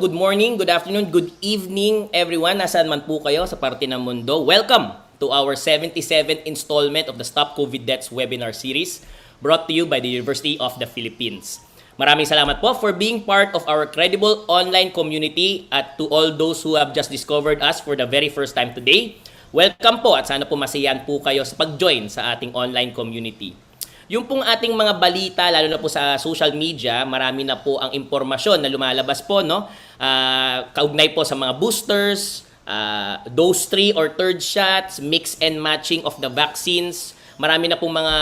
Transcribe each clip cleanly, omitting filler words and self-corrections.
good morning, good afternoon, good evening everyone. Nasaan man po kayo sa parte ng mundo. Welcome to our 77th installment of the Stop COVID Deaths webinar series brought to you by the University of the Philippines. Maraming salamat po for being part of our credible online community at to all those who have just discovered us for the very first time today. Welcome po at sana po masayan po kayo sa pag-join sa ating online community. Yung pong ating mga balita, lalo na po sa social media, marami na po ang impormasyon na lumalabas po, no? Kaugnay po sa mga boosters, dose 3 or third shots, mix and matching of the vaccines. Marami na pong mga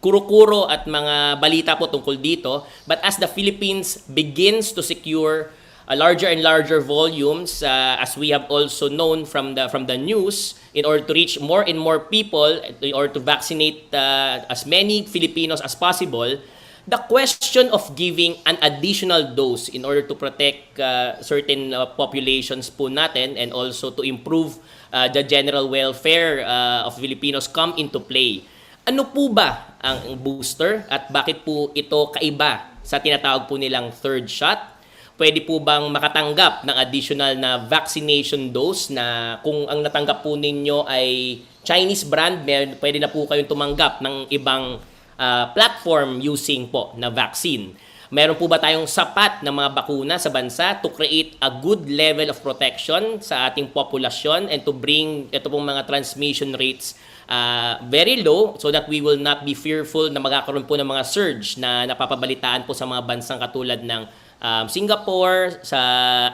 kuro-kuro at mga balita po tungkol dito. But as the Philippines begins to secure larger and larger volumes, as we have also known from the news, in order to reach more and more people, in order to vaccinate as many Filipinos as possible, the question of giving an additional dose in order to protect certain populations po natin and also to improve the general welfare of Filipinos come into play. Ano po ba ang booster at bakit po ito kaiba sa tinatawag po nilang third shot? Pwede po bang makatanggap ng additional na vaccination dose na kung ang natanggap po ninyo ay Chinese brand, pwede na po kayong tumanggap ng ibang platform using po na vaccine. Meron po ba tayong sapat na mga bakuna sa bansa to create a good level of protection sa ating populasyon and to bring ito pong mga transmission rates very low so that we will not be fearful na magkakaroon po ng mga surge na napapabalitaan po sa mga bansang katulad ng Singapore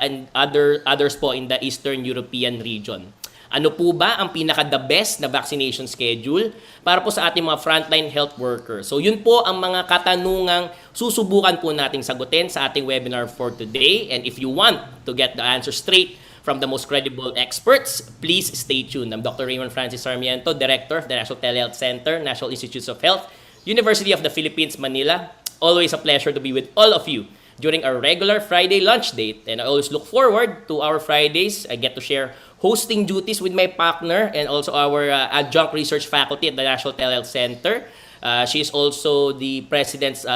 and others po in the Eastern European region. Ano po ba ang pinaka-the best na vaccination schedule para po sa ating mga frontline health workers? So yun po ang mga katanungang susubukan po nating sagutin sa ating webinar for today. And if you want to get the answer straight from the most credible experts, please stay tuned. I'm Dr. Raymond Francis Sarmiento, Director of the National Telehealth Center, National Institutes of Health, University of the Philippines, Manila. Always a pleasure to be with all of you during our regular Friday lunch date. And I always look forward to our Fridays. I get to share hosting duties with my partner and also our adjunct research faculty at the National Telehealth Center. She is also the President's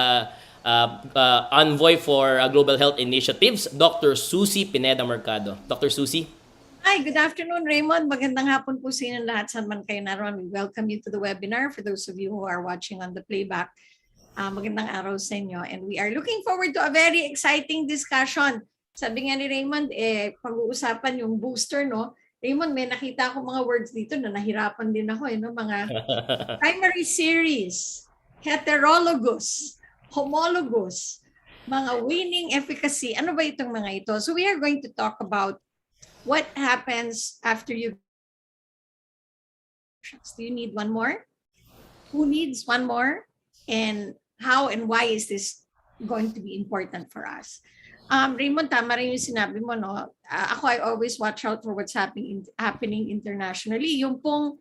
envoy for global health initiatives, Dr. Susie Pineda Mercado. Dr. Susie? Hi, good afternoon, Raymond. Magandang hapon po sa inyo lahat. Saan man kayo naroon, we welcome you to the webinar. For those of you who are watching on the playback, magandang araw sa inyo. And we are looking forward to a very exciting discussion. Sabi nga ni Raymond, pag-uusapan yung booster, no? Raymond, may nakita ako mga words dito na nahirapan din ako, no? Mga primary series, heterologous, homologous, mga winning efficacy. Ano ba itong mga ito? So we are going to talk about what happens after you. Do you need one more? Who needs one more? And how and why is this going to be important for us? Raymond, tama rin yung sinabi mo, no? Ako, I always watch out for what's happening internationally. Yung pong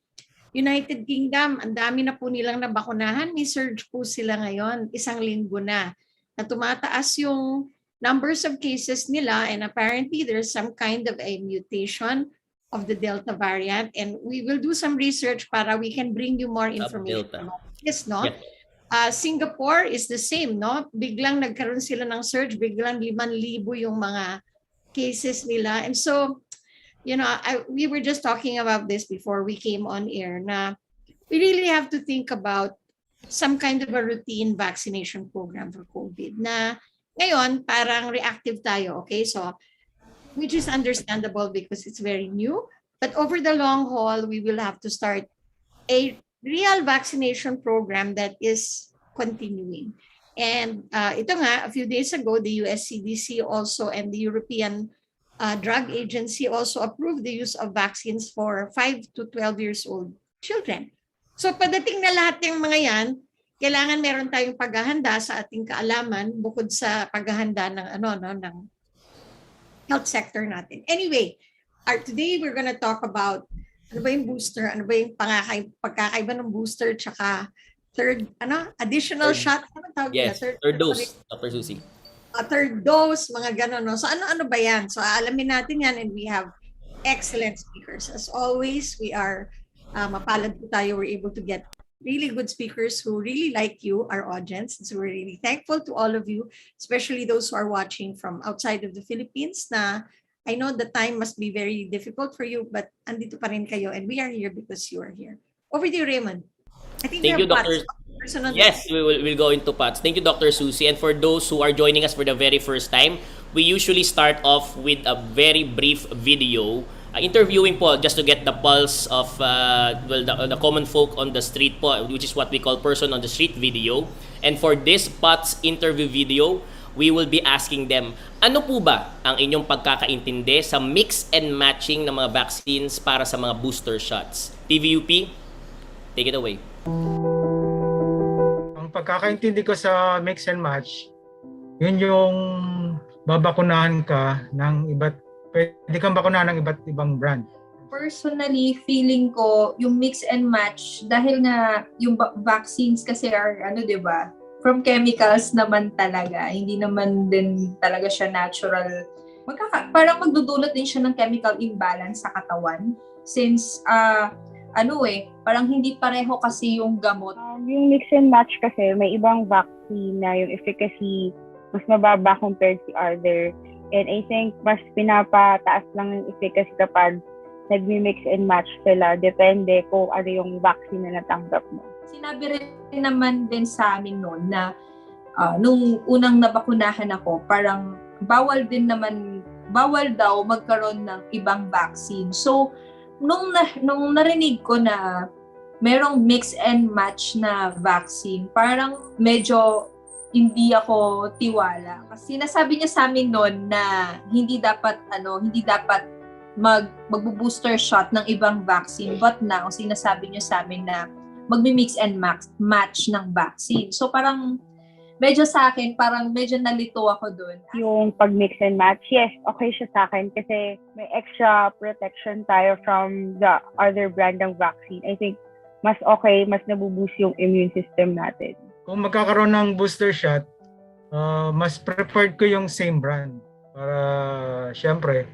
United Kingdom, ang dami na po nilang nabakunahan. May surge po sila ngayon, isang linggo na tumataas yung numbers of cases nila, and apparently there's some kind of a mutation of the Delta variant, and we will do some research para we can bring you more information about this, no? Yeah. Singapore is the same, no? Biglang nagkaroon sila ng surge, biglang 5,000 yung mga cases nila. And so, you know, we were just talking about this before we came on air, na we really have to think about some kind of a routine vaccination program for COVID na ngayon parang reactive tayo, okay? So, which is understandable because it's very new. But over the long haul, we will have to start a real vaccination program that is continuing. And ito nga, a few days ago, the US CDC also and the European Drug Agency also approved the use of vaccines for 5 to 12 years old children. So pagdating na lahat ng mga yan, kailangan meron tayong paghahanda sa ating kaalaman bukod sa paghahanda ng ng health sector natin. Anyway, today we're gonna talk about ano ba yung booster? Ano ba yung pagkakaiba ng booster tsaka additional shot? Ano tawag yes, third dose, Dr. Susie. Third dose, mga gano'n, no? So ano ba yan? So alamin natin yan, and we have excellent speakers. As always, we are mapalad po tayo. We're able to get really good speakers who really like you, our audience. So we're really thankful to all of you, especially those who are watching from outside of the Philippines na I know the time must be very difficult for you, but andito pa rin kayo and we are here because you are here. Over to you, Raymond. I think we Thank you, have Dr. Pat's person on the Yes, we'll go into parts. Thank you, Dr. Susie. And for those who are joining us for the very first time, we usually start off with a very brief video interviewing po just to get the pulse of the common folk on the street po, which is what we call person on the street video. And for this POTS interview video, we will be asking them, ano po ba ang inyong pagkakaintindi sa mix and matching ng mga vaccines para sa mga booster shots? TVUP, take it away. Ang pagkakaintindi ko sa mix and match, yun yung babakunahan ka ng pwede kang bakunahan ng iba't ibang brand. Personally, feeling ko yung mix and match dahil nga yung vaccines kasi are di ba? From chemicals naman talaga. Hindi naman din talaga siya natural. Parang magdudulot din siya ng chemical imbalance sa katawan since parang hindi pareho kasi yung gamot. Yung mix and match kasi may ibang vaccine na yung efficacy mas mababa compared to other. And I think mas pinapataas lang yung efficacy kapag nag-mix and match sila. Depende kung ano yung vaccine na natanggap mo. Sinabi rin naman din sa amin noon na nung unang nabakunahan ako, parang bawal daw magkaroon ng ibang vaccine. So, nung narinig ko na merong mix and match na vaccine, parang medyo hindi ako tiwala. Kasi sinasabi niya sa amin noon na hindi dapat magbo-booster shot ng ibang vaccine. But now, sinasabi niya sa amin na magmi-mix and match ng vaccine. So parang medyo sa akin, parang medyo nalito ako doon. Yung pag-mix and match, yes, okay siya sa akin kasi may extra protection tayo from the other brand ng vaccine. I think mas okay, mas nabuboost yung immune system natin. Kung magkakaroon ng booster shot, mas preferred ko yung same brand. Para syempre,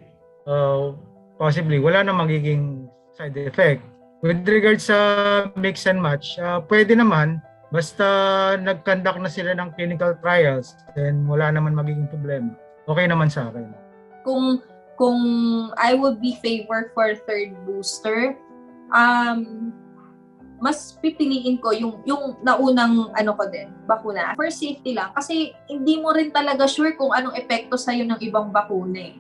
possibly wala na magiging side effect. With regards sa mix and match, pwede naman basta nag-conduct na sila ng clinical trials and wala naman magiging problema. Okay naman sa akin. Kung I would be favor for third booster, mas pipiliin ko yung naunang ko din, bakuna. For safety lang. Kasi hindi mo rin talaga sure kung anong epekto sa'yo ng ibang bakuna eh.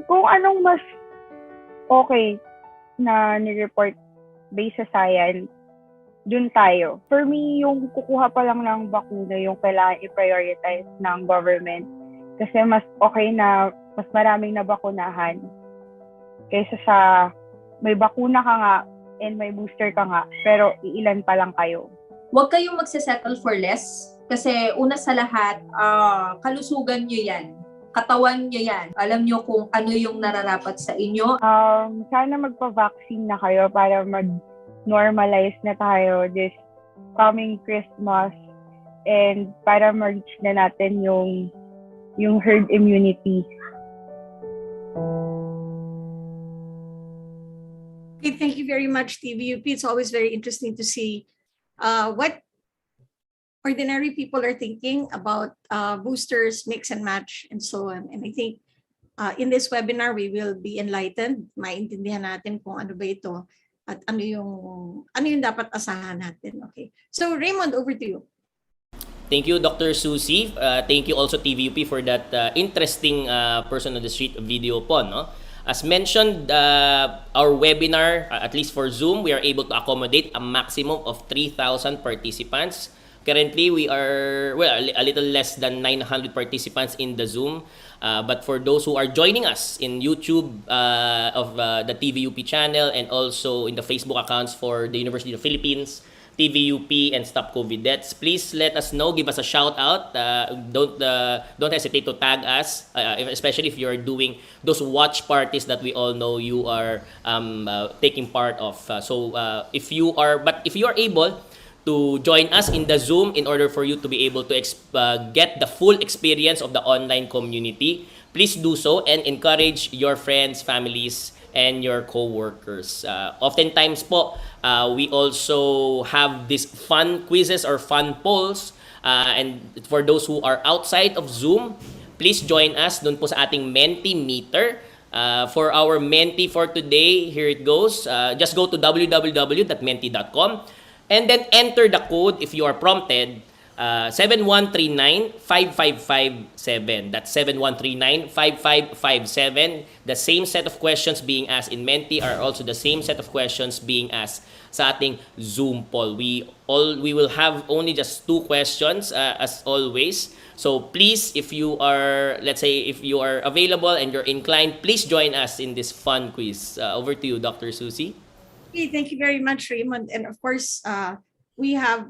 Kung anong mas okay na ni-report based sa science, dun tayo. For me, yung kukuha pa lang ng bakuna, yung kailangan i-prioritize ng government. Kasi mas okay na mas maraming nabakunahan kaysa sa may bakuna ka nga and may booster ka nga, pero iilan pa lang kayo. Huwag kayong magsisettle for less kasi una sa lahat, kalusugan nyo yan. Katawan nyo yan. Alam nyo kung ano yung nararapat sa inyo. Sana magpa-vaccine na kayo para mag-normalize na tayo this coming Christmas and para ma-reach na natin yung herd immunity. Okay, thank you very much, TVUP. It's always very interesting to see what ordinary people are thinking about boosters, mix and match, and so on. And I think in this webinar, we will be enlightened. Maintindihan natin kung ano ba ito at ano yung dapat asahan natin. Okay. So Raymond, over to you. Thank you, Dr. Susie. Thank you also, TVUP, for that interesting person on the street video po, no? As mentioned, our webinar, at least for Zoom, we are able to accommodate a maximum of 3,000 participants. Currently, we are, a little less than 900 participants in the Zoom. But for those who are joining us in YouTube of the TVUP channel and also in the Facebook accounts for the University of the Philippines, TVUP, and Stop COVID Deaths, please let us know. Give us a shout out. Don't hesitate to tag us, especially if you are doing those watch parties that we all know you are taking part of. If you are able to join us in the Zoom in order for you to be able to get the full experience of the online community, please do so and encourage your friends, families, and your co-workers. Oftentimes po, we also have these fun quizzes or fun polls. And for those who are outside of Zoom, please join us dun po sa ating Menti meter. For our Menti for today, here it goes. Just go to www.menti.com and then enter the code if you are prompted. 7139-5557. That's 7139-5557. The same set of questions being asked in Menti are also the same set of questions being asked sa ating Zoom poll. We will have only just 2 questions as always. So please, if you are, let's say, if you are available and you're inclined, please join us in this fun quiz. Over to you, Dr. Susie. Okay, thank you very much, Raymond. And of course, we have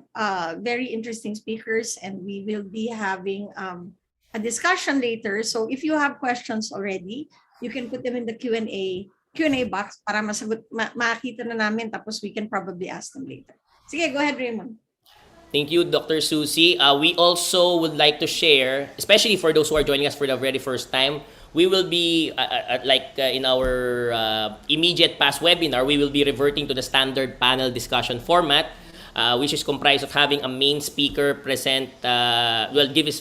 very interesting speakers, and we will be having a discussion later. So if you have questions already, you can put them in the Q&A box para makita na namin, tapos we can probably ask them later. Sige, go ahead, Raymond. Thank you, Dr. Susie. We also would like to share, especially for those who are joining us for the very first time, we will be, in our immediate past webinar, we will be reverting to the standard panel discussion format, which is comprised of having a main speaker give his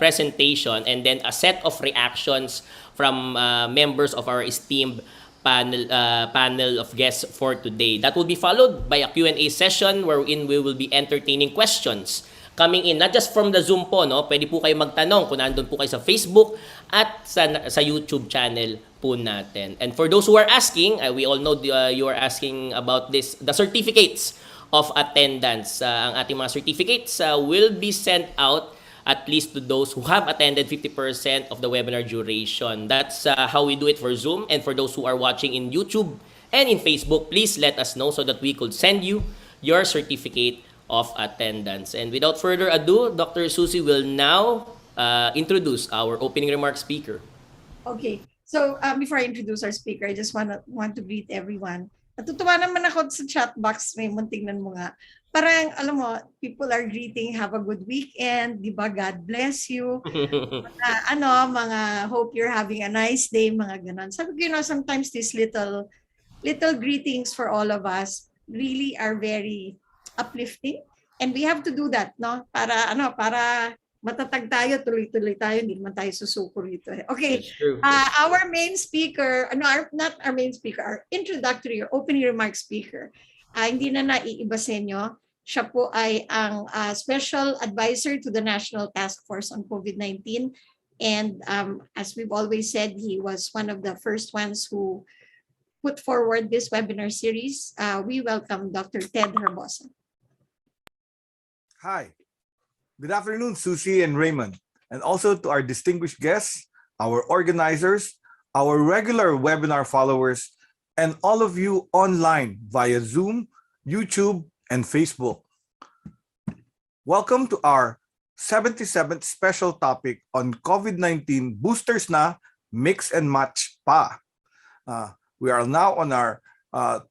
presentation, and then a set of reactions from members of our esteemed panel of guests for today. That will be followed by a Q&A session wherein we will be entertaining questions coming in, not just from the Zoom po, no? Pwede po kayo magtanong kung nandun po kayo sa Facebook at sa YouTube channel po natin. And for those who are asking, we all know you are asking about this, the certificates of attendance. Ang ating mga certificates will be sent out at least to those who have attended 50% of the webinar duration. That's how we do it for Zoom. And for those who are watching in YouTube and in Facebook, please let us know so that we could send you your certificate of attendance. And without further ado, Dr. Susie will now introduce our opening remarks speaker. Okay, so before I introduce our speaker, I just want to greet everyone. Natutuwa naman ako sa chat box, Raymond, tingnan mo nga. Parang, alam mo, people are greeting, have a good weekend, di ba, God bless you. Mga hope you're having a nice day, mga ganon. Sabi ko, sometimes these little greetings for all of us really are very uplifting. And we have to do that, no? Para matatag tayo, tuloy-tuloy tayo, hindi naman tayo susuko rito. Okay, our main speaker, not our main speaker, our introductory or opening remarks speaker, hindi na naiiba sa inyo. Siya po ay ang special advisor to the National Task Force on COVID-19. And as we've always said, he was one of the first ones who put forward this webinar series. We welcome Dr. Ted Herbosa. Hi. Good afternoon, Susie and Raymond, and also to our distinguished guests, our organizers, our regular webinar followers, and all of you online via Zoom, YouTube, and Facebook. Welcome to our 77th special topic on COVID-19 boosters na, mix and match pa. We are now on our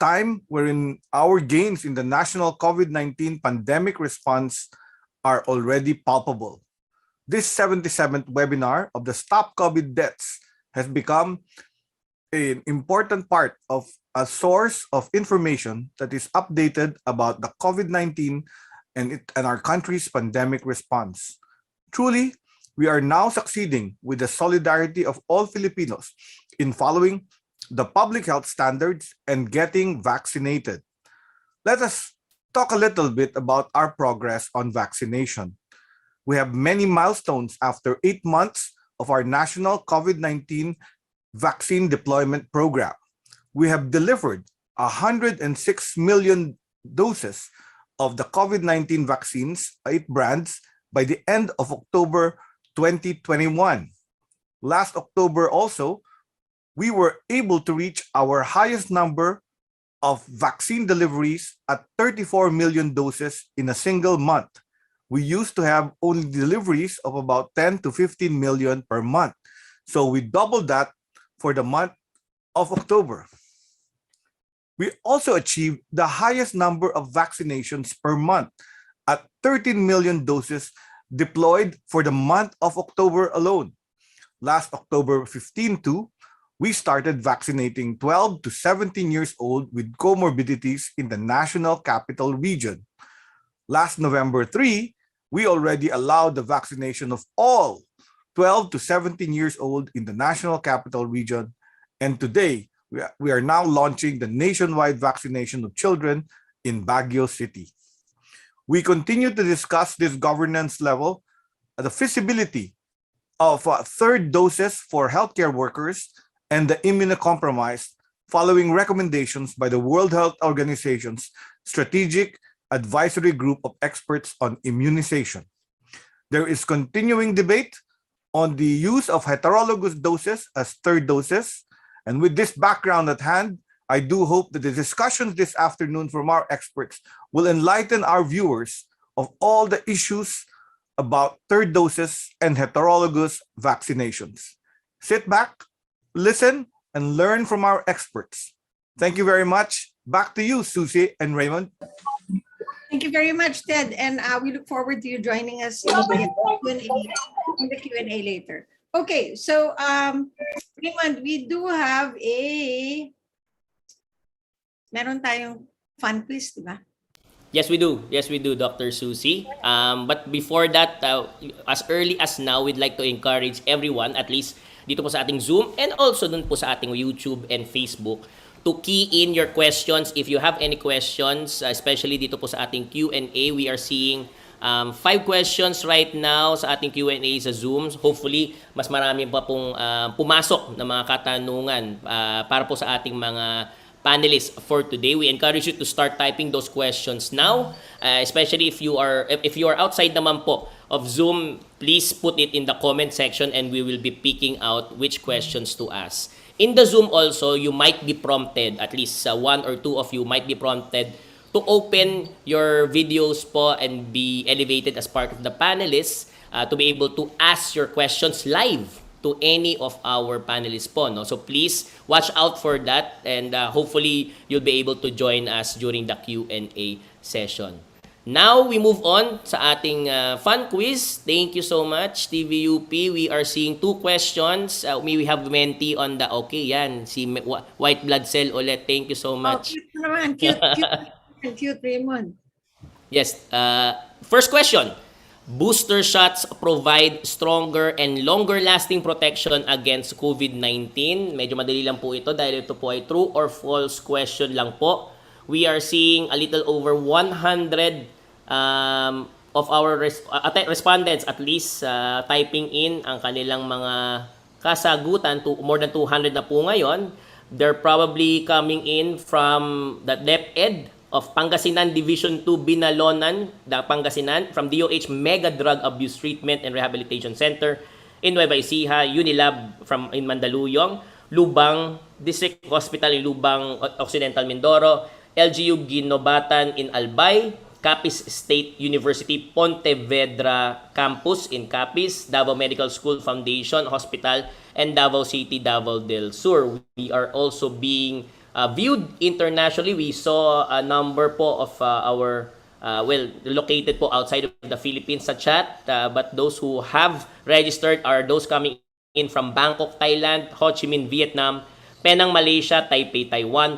time wherein our gains in the national COVID-19 pandemic response are already palpable. This 77th webinar of the Stop COVID Deaths has become an important part of a source of information that is updated about the COVID-19 and our country's pandemic response. Truly, we are now succeeding with the solidarity of all Filipinos in following the public health standards and getting vaccinated. Let us talk a little bit about our progress on vaccination. We have many milestones after 8 months of our national COVID-19 vaccine deployment program. We have delivered 106 million doses of the COVID-19 vaccines, 8 brands, by the end of October 2021. Last October also, we were able to reach our highest number of vaccine deliveries at 34 million doses in a single month. We used to have only deliveries of about 10 to 15 million per month. So we doubled that for the month of October. We also achieved the highest number of vaccinations per month at 13 million doses deployed for the month of October alone. Last October 15 to we started vaccinating 12 to 17 years old with comorbidities in the National Capital Region. Last November 3, we already allowed the vaccination of all 12 to 17 years old in the National Capital Region. And today, we are now launching the nationwide vaccination of children in Baguio City. We continue to discuss this governance level, the feasibility of third doses for healthcare workers and the immunocompromised following recommendations by the World Health Organization's Strategic Advisory Group of Experts on Immunization. There is continuing debate on the use of heterologous doses as third doses. And with this background at hand, I do hope that the discussions this afternoon from our experts will enlighten our viewers of all the issues about third doses and heterologous vaccinations. Sit back, listen, and learn from our experts. Thank you very much. Back to you, Susie and Raymond. Thank you very much, Ted. And we look forward to you joining us in the Q&A later. Okay, so Raymond, we do have meron tayong fun quiz, di ba? Yes, we do. Yes, we do, Dr. Susie. But before that, as early as now, we'd like to encourage everyone, at least dito po sa ating Zoom and also dun po sa ating YouTube and Facebook, to key in your questions. If you have any questions, especially dito po sa ating Q&A, we are seeing 5 questions right now sa ating Q&A sa Zoom. Hopefully, mas marami pa pong pumasok na mga katanungan para po sa ating mga panelists for today. We encourage you to start typing those questions now, especially if you are outside naman po of Zoom. Please put it in the comment section and we will be picking out which questions to ask. In the Zoom also, you might be prompted, at least 1 or 2 of you might be prompted to open your videos po and be elevated as part of the panelists to be able to ask your questions live to any of our panelists po, no? So please watch out for that, and hopefully you'll be able to join us during the Q&A session. Now we move on sa ating fun quiz. Thank you so much, TVUP. We are seeing 2 questions. We have Menti on the yan, si white blood cell ulit. Thank you so much. Cute naman. Cute, Raymond. Yes. First question. Booster shots provide stronger and longer-lasting protection against COVID-19. Medyo madali lang po ito dahil ito po ay true or false question lang po. We are seeing a little over 100 of our respondents at least typing in ang kanilang mga kasagutan. More than 200 na po ngayon. They're probably coming in from the DepEd of Pangasinan Division 2 Binalonan, Pangasinan, from DOH Mega Drug Abuse Treatment and Rehabilitation Center in Nueva Ecija, Unilab in Mandaluyong, Lubang District Hospital in Lubang Occidental Mindoro, LGU Ginobatan in Albay, Capiz State University Pontevedra Campus in Capiz, Davao Medical School Foundation Hospital, and Davao City, Davao del Sur. We are also being viewed internationally. We saw a number po of our located po outside of the Philippines sa chat, but those who have registered are those coming in from Bangkok, Thailand, Ho Chi Minh, Vietnam, Penang, Malaysia, Taipei, Taiwan,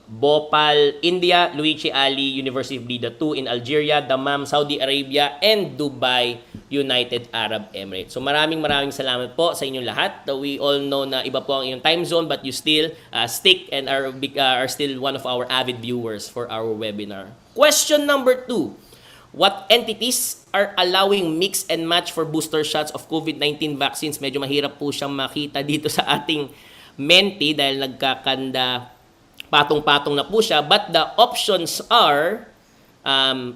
Bhopal, India, Luigi Ali University of Blida 2 in Algeria, Dammam, Saudi Arabia, and Dubai, United Arab Emirates. So maraming salamat po sa inyong lahat. We all know na iba po ang inyong time zone, but you still stick and are still one of our avid viewers for our webinar. Question number 2. What entities are allowing mix and match for booster shots of COVID-19 vaccines? Medyo mahirap po siyang makita dito sa ating Menti dahil nagkakanda patong-patong na po siya, but the options are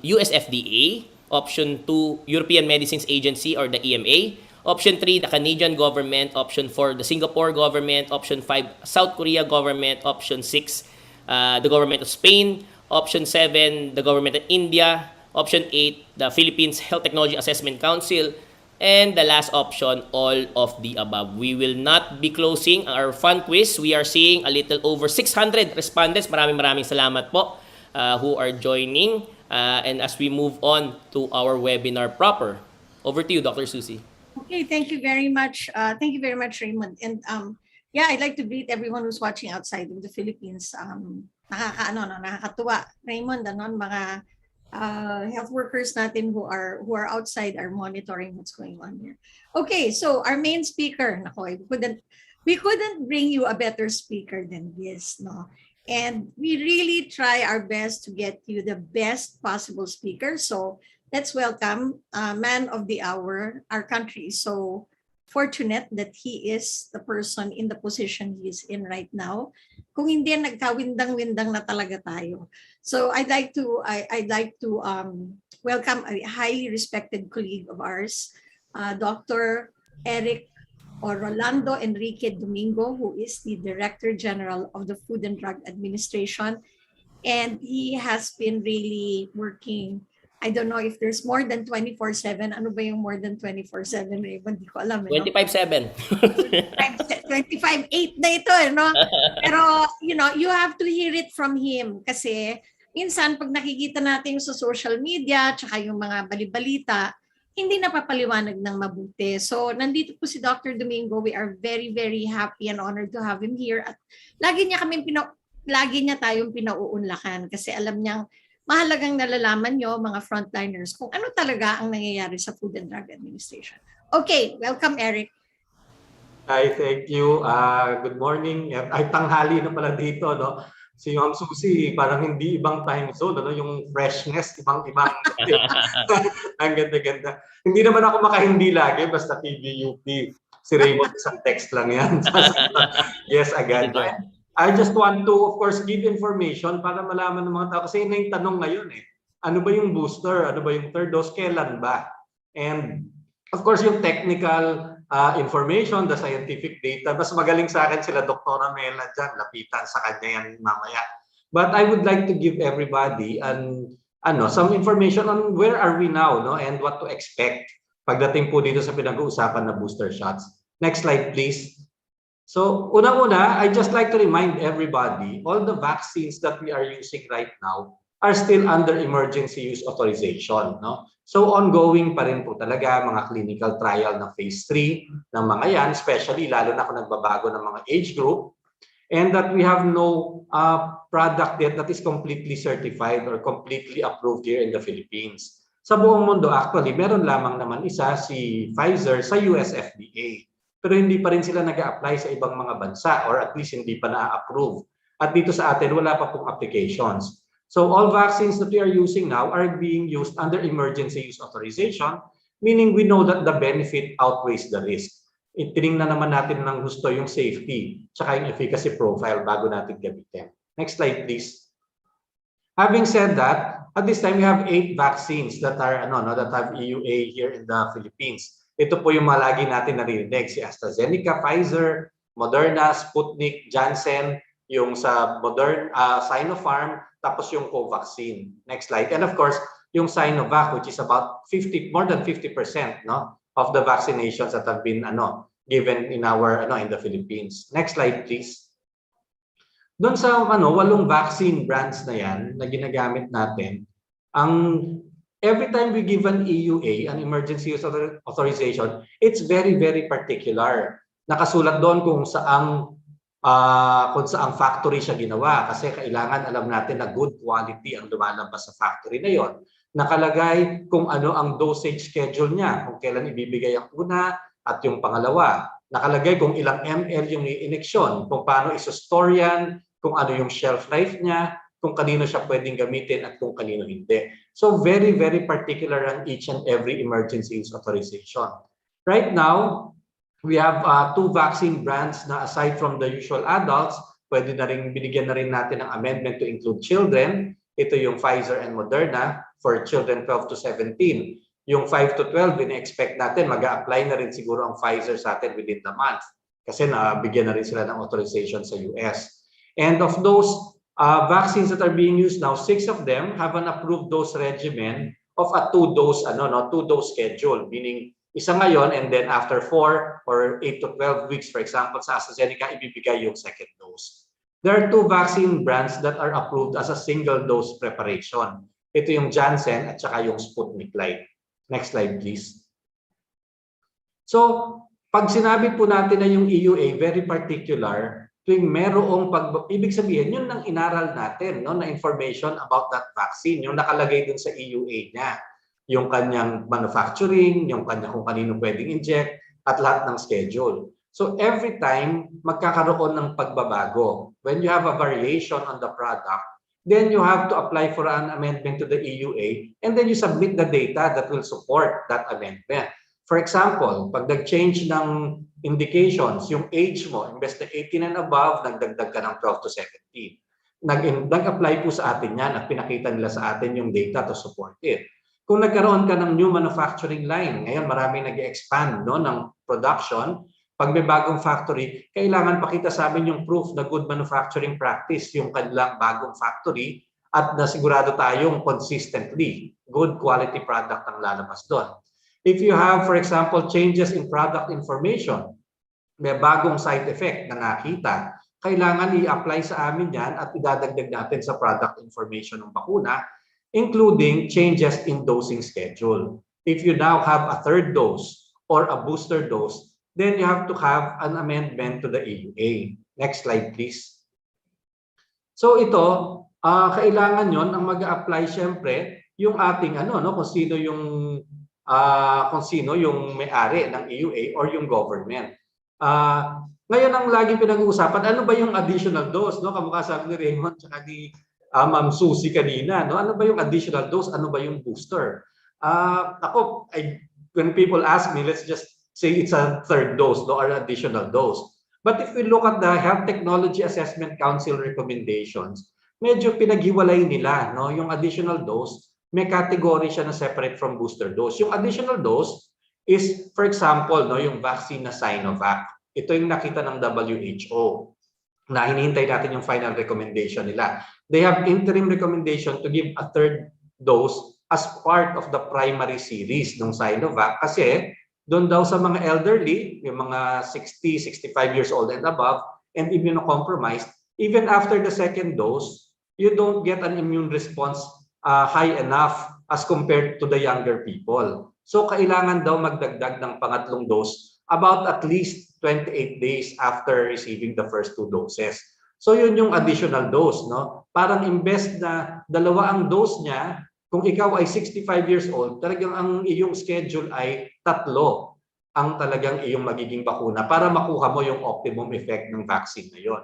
US FDA, option 2 European Medicines Agency or the EMA, option 3 the Canadian government, option 4 the Singapore government, option 5 South Korea government, option 6 the government of Spain, option 7 the government of India, option 8 the Philippines Health Technology Assessment Council, and the last option, all of the above. We will not be closing our fun quiz. We are seeing a little over 600 respondents. Maraming salamat po who are joining. And as we move on to our webinar proper. Over to you, Dr. Susie. Okay, thank you very much. Thank you very much, Raymond. And Yeah, I'd like to greet everyone who's watching outside of the Philippines. Nakakatuwa. Raymond, mga health workers natin who are outside are monitoring what's going on here. Okay, so our main speaker, we couldn't bring you a better speaker than this, no? And we really try our best to get you the best possible speaker. So let's welcome man of the hour. Our country is so fortunate that he is the person in the position he is in right now. Kung hindi, nagkawindang-windang na talaga tayo. So I'd like to welcome a highly respected colleague of ours, Dr. Eric or Rolando Enrique Domingo, who is the Director General of the Food and Drug Administration. And he has been really working, I don't know if there's more than 24/7. Ano ba yung more than 24/7? Hindi ko alam. 25/7. 25/8 na ito, no? Pero, you have to hear it from him. Kasi, minsan, pag nakikita natin sa social media, tsaka yung mga balibalita, hindi napapaliwanag ng mabuti. So, nandito po si Dr. Domingo. We are very, very happy and honored to have him here. At lagi niya tayong pinauunlakan kasi alam niyang mahalagang nalalaman nyo, mga frontliners, kung ano talaga ang nangyayari sa Food and Drug Administration. Okay, welcome, Eric. Hi, thank you. Good morning. Ay, tanghali na pala dito, no? Si Ma'am Susie, parang hindi ibang time zone, ano? Yung freshness, ibang-ibang. Ang ganda-ganda. Hindi naman ako makahindi lagi, basta TVUP. Si Raymond, isang text lang yan. Yes, agad. I just want to, of course, give information para malaman ng mga tao. Kasi yun na yung tanong ngayon eh. Ano ba yung booster? Ano ba yung third dose? Kailan ba? And of course, yung technical information, the scientific data, mas magaling sa akin sila Dr. Carmela dyan. Lapitan sa kanya yan mamaya. But I would like to give everybody some information on where are we now, no, and what to expect pagdating po dito sa pinag-uusapan na booster shots. Next slide, please. So, unang-una, I just like to remind everybody, all the vaccines that we are using right now are still under emergency use authorization, no? So, ongoing pa rin po talaga mga clinical trial na phase 3 ng mga yan, especially lalo na kung nagbabago ng mga age group, and that we have no product yet that is completely certified or completely approved here in the Philippines. Sa buong mundo, actually, meron lamang naman isa, si Pfizer, sa US FDA. Pero hindi pa rin sila nag-a-apply sa ibang mga bansa or at least hindi pa na-approve. At dito sa atin, wala pa pong applications. So all vaccines that we are using now are being used under emergency use authorization, meaning we know that the benefit outweighs the risk. Tinignan naman natin ng gusto yung safety tsaka yung efficacy profile bago natin gamitin. Next slide, please. Having said that, at this time we have 8 vaccines that are that have EUA here in the Philippines. Ito po yung malagi natin naririnig, si AstraZeneca, Pfizer, Moderna, Sputnik, Janssen, yung sa Sinopharm, tapos yung Covaxin. Next slide. And of course, yung Sinovac, which is about more than 50%, no, of the vaccinations that have been given in in the Philippines. Next slide, please. Doon sa 8 vaccine brands na yan na ginagamit natin, every time we give an EUA, an emergency use authorization, it's very, very particular. Nakasulat doon kung saang factory siya ginawa. Kasi kailangan alam natin na good quality ang lumalabas sa factory na yon. Nakalagay kung ano ang dosage schedule niya, kung kailan ibibigay ang una at yung pangalawa. Nakalagay kung ilang ml yung i-ineksyon, kung paano isa-store yan, kung ano yung shelf life niya, kung kanino siya pwedeng gamitin at kung kanino hindi. So very, very particular on each and every emergency use authorization. Right now, we have 2 vaccine brands na aside from the usual adults, pwede na rin binigyan na rin natin ng amendment to include children. Ito yung Pfizer and Moderna for children 12 to 17. Yung 5 to 12, ina-expect natin mag-a-apply na rin siguro ang Pfizer sa atin within the month kasi nabigyan na rin sila ng authorization sa US. And of those vaccines that are being used now, 6 of them have an approved dose regimen of a 2-dose schedule, meaning isa ngayon and then after 4 or 8 to 12 weeks, for example, sa AstraZeneca, ibibigay yung second dose. There are 2 vaccine brands that are approved as a single-dose preparation. Ito yung Janssen at saka yung Sputnik Light. Next slide, please. So, Pag sinabi po natin na yung EUA, very particular, tuwing merong ibig sabihin, yun ang inaral natin, no, na information about that vaccine, yung nakalagay dun sa EUA niya. Yung kanyang manufacturing, yung kanyang kung kanino pwedeng inject, at lahat ng schedule. So every time, magkakaroon ng pagbabago. When you have a variation on the product, then you have to apply for an amendment to the EUA, and then you submit the data that will support that amendment. For example, pag nag-change ng indications, yung age mo, imbes na 18 and above, nagdagdag ka ng 12 to 17. Nag-apply po sa atin yan at pinakita nila sa atin yung data to support it. Kung nagkaroon ka ng new manufacturing line, ngayon maraming nag-expand, no, ng production, pag may bagong factory, kailangan pakita sa amin yung proof na good manufacturing practice, yung kanilang bagong factory, at nasigurado tayong consistently good quality product ang lalabas doon. If you have, for example, changes in product information, may bagong side effect na nakita, kailangan i-apply sa amin yan at idadagdag natin sa product information ng bakuna, including changes in dosing schedule. If you now have a third dose or a booster dose, then you have to have an amendment to the EUA. Next slide, please. So ito, kailangan yon ang mag-a-apply syempre yung ating kung sino yung may-ari ng EUA or yung government. Ngayon ang laging pinag-uusapan, ano ba yung additional dose, no? Kamukha sabi ni Raymond at ni Ma'am Susie kanina, no? Ano ba yung additional dose? Ano ba yung booster? When people ask me, let's just say it's a third dose, no, or additional dose. But if we look at the Health Technology Assessment Council recommendations, medyo pinaghiwalay nila, no? Yung additional dose, may category siya na separate from booster dose. Yung additional dose is, for example, no, yung vaccine na Sinovac. Ito yung nakita ng WHO na hinihintay natin yung final recommendation nila. They have interim recommendation to give a third dose as part of the primary series ng Sinovac kasi doon daw sa mga elderly, yung mga 60, 65 years old and above, and immunocompromised, even after the second dose, you don't get an immune response high enough as compared to the younger people. So kailangan daw magdagdag ng pangatlong dose about at least 28 days after receiving the first two doses. So yun yung additional dose, no? Parang imbes na dalawa ang dose niya, kung ikaw ay 65 years old, talagang ang iyong schedule ay 3 ang talagang iyong magiging bakuna para makuha mo yung optimum effect ng vaccine na yun.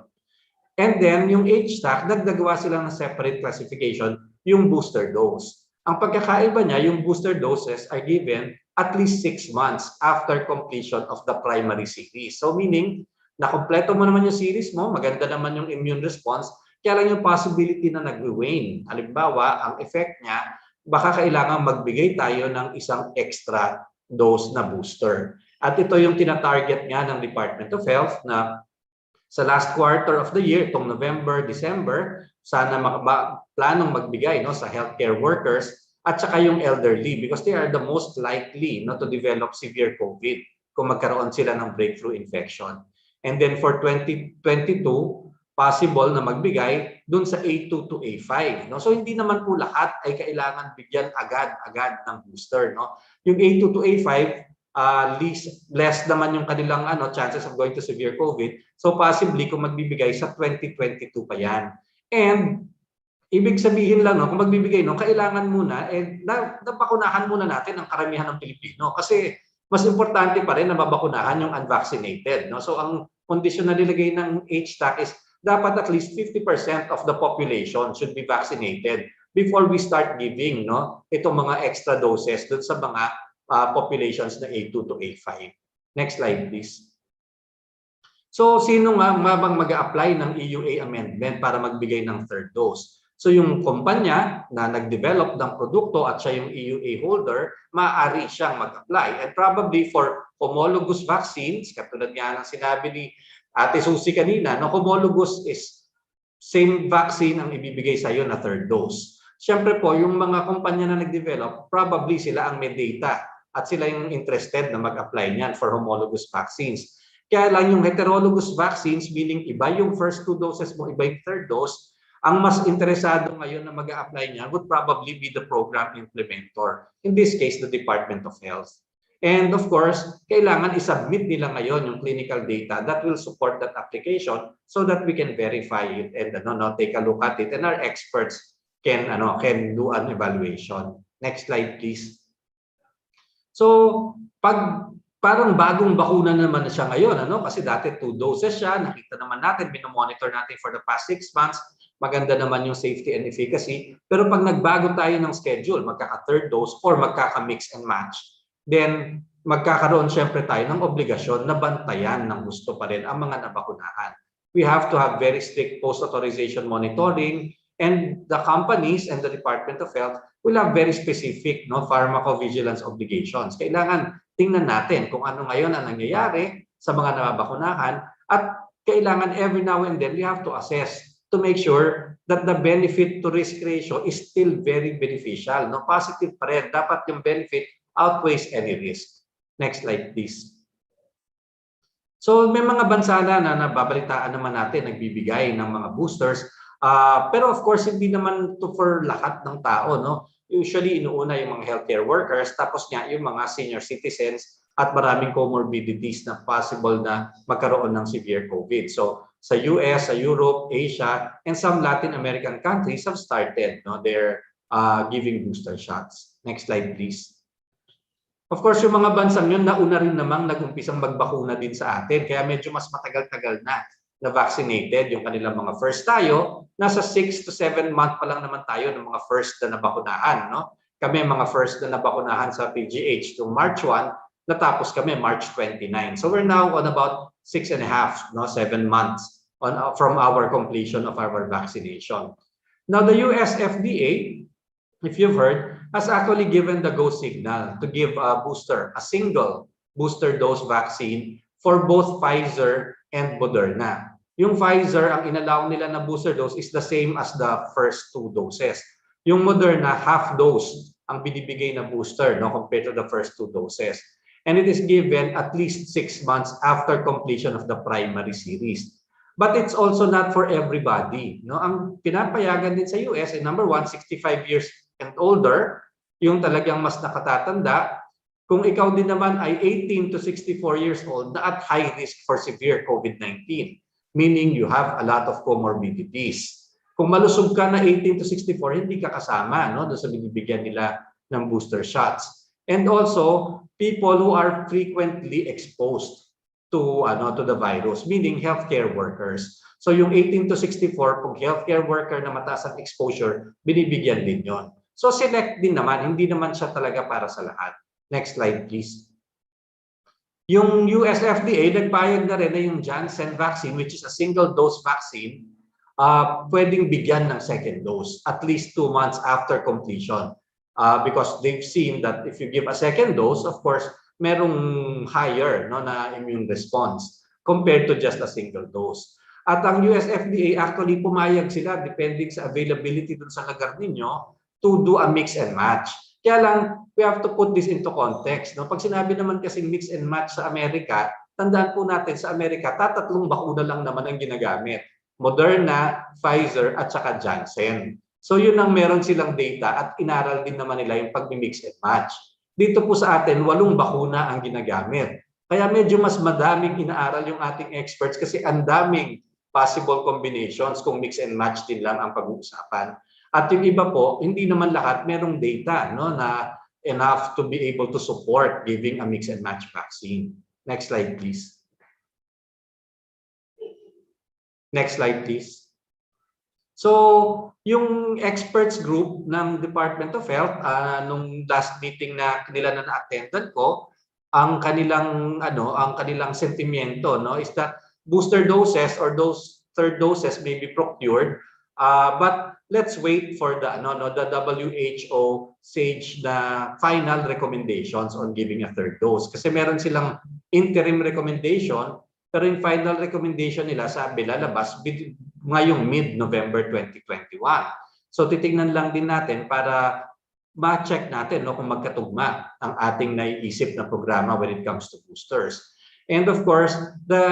And then yung age stack, nagdagawa sila ng separate classification, yung booster dose. Ang pagkakaiba niya, yung booster doses are given at least 6 months after completion of the primary series. So meaning, nakompleto mo naman yung series mo, maganda naman yung immune response, kaya lang yung possibility na nag-wane. Halimbawa, ang effect niya, baka kailangan magbigay tayo ng isang extra dose na booster. At ito yung tinatarget nga ng Department of Health na sa last quarter of the year, itong November, December, sana planong magbigay, no, sa healthcare workers at saka yung elderly because they are the most likely, no, to develop severe COVID kung magkaroon sila ng breakthrough infection. And then for 2022, possible na magbigay dun sa A2 to A5. No? So hindi naman po lahat ay kailangan bigyan agad-agad ng booster. No? Yung A2 to A5, less naman yung kanilang chances of going to severe COVID. So possibly kung magbibigay sa 2022 pa yan. And ibig sabihin lang, no, kung magbibigay, no, kailangan muna, nabakunahan muna natin ang karamihan ng Pilipino. Kasi mas importante pa rin na mabakunahan yung unvaccinated. No? So ang kondisyon na nilagay ng H-tag is dapat at least 50% of the population should be vaccinated before we start giving, no, itong mga extra doses dun sa mga populations na A2 to A5. Next slide, please. So, sino nga bang mag-a-apply ng EUA amendment para magbigay ng third dose? So, yung kumpanya na nag-develop ng produkto at siya yung EUA holder, maaari siyang mag-apply. And probably for homologous vaccines, katulad nga ng sinabi ni Ate Susie kanina, no, homologous is same vaccine ang ibibigay sa iyo na third dose. Siyempre po, yung mga kumpanya na nag-develop, probably sila ang may data at sila yung interested na mag-apply niyan for homologous vaccines. Kaya lang yung heterologous vaccines, meaning iba yung first 2 doses mo, iba yung third dose, ang mas interesado ngayon na mag-a-apply niyan would probably be the program implementer. In this case, the Department of Health. And of course, kailangan i-submit nila ngayon yung clinical data that will support that application so that we can verify it and take a look at it, and our experts can do an evaluation. Next slide, please. So, parang bagong bakuna naman na siya ngayon, kasi dati 2 doses siya, nakita naman natin, minomonitor natin for the past 6 months, maganda naman yung safety and efficacy. Pero pag nagbago tayo ng schedule, magkaka-third dose or magkaka-mix and match, then magkakaroon syempre tayo ng obligasyon na bantayan ng gusto pa rin ang mga nabakunahan. We have to have very strict post-authorization monitoring, and the companies and the Department of Health will have very specific pharmacovigilance obligations. Kailangan tingnan natin kung ano ngayon ang nangyayari sa mga nababakunahan, at kailangan every now and then we have to assess to make sure that the benefit to risk ratio is still very beneficial. Positive pa rin. Dapat yung benefit outweighs any risk. Next slide, please. So may mga bansa na nababalitaan naman natin nagbibigay ng mga boosters. Pero of course, hindi naman to for lahat ng tao. Usually, inuuna yung mga healthcare workers, tapos nga yung mga senior citizens at maraming comorbidities na possible na magkaroon ng severe COVID. So sa US, sa Europe, Asia, and some Latin American countries have started their giving booster shots. Next slide, please. Of course, yung mga bansang yun, nauna rin namang nag-umpisang magbakuna din sa atin. Kaya medyo mas matagal-tagal na vaccinated yung kanilang mga first tayo. Nasa 6 to 7 month pa lang naman tayo ng mga first na nabakunahan. Kami mga first na nabakunahan sa PGH to March 1, natapos kami March 29. So we're now on about 6.5, 7 months from our completion of our vaccination. Now, the US FDA, if you've heard, has actually given the go signal to give a single booster dose vaccine for both Pfizer and Moderna. Yung Pfizer, ang inallow nila na booster dose is the same as the first 2 doses. Yung Moderna, half dose ang binibigay na booster compared to the first 2 doses. And it is given at least 6 months after completion of the primary series. But it's also not for everybody. Ang pinapayagan din sa US ay number 1, 65 years and older, yung talagang mas nakatatanda. Kung ikaw din naman ay 18 to 64 years old na at high risk for severe COVID-19, meaning you have a lot of comorbidities. Kung malusog ka na 18 to 64, hindi ka kasama doon sa binibigyan nila ng booster shots. And also, people who are frequently exposed to the virus, meaning healthcare workers. So yung 18 to 64, kung healthcare worker na mataas ang exposure, binibigyan din yon. So select din naman, hindi naman siya talaga para sa lahat. Next slide, please. Yung US FDA, nagbayad na rin na yung Janssen vaccine, which is a single-dose vaccine, pwedeng bigyan ng second dose, at least 2 months after completion. Because they've seen that if you give a second dose, of course, merong higher na immune response compared to just a single dose. At ang US FDA actually pumayag sila, depending sa availability dun sa lugar ninyo, to do a mix and match. Kaya lang, we have to put this into context. Pag sinabi naman kasing mix and match sa Amerika, tandaan po natin sa Amerika, tatlong bakuna lang naman ang ginagamit. Moderna, Pfizer, at saka Janssen. So yun ang meron silang data at inaral din naman nila yung pag-mix and match. Dito po sa atin, 8 bakuna ang ginagamit. Kaya medyo mas madaming inaaral yung ating experts kasi ang daming possible combinations kung mix and match din lang ang pag-uusapan. At yung iba po, hindi naman lahat merong data na enough to be able to support giving a mix and match vaccine. Next slide, please. Next slide, please. So, yung experts group ng Department of Health, nung last meeting na nila na na-attendan ko, ang kanilang sentimiento is that booster doses or those third doses may be procured, but let's wait for the WHO SAGE na final recommendations on giving a third dose. Kasi meron silang interim recommendation, pero yung final recommendation nila sabi lalabas ngayong mid-November 2021. So titingnan lang din natin para ma-check natin kung magkatugma ang ating naiisip na programa when it comes to boosters. And of course, the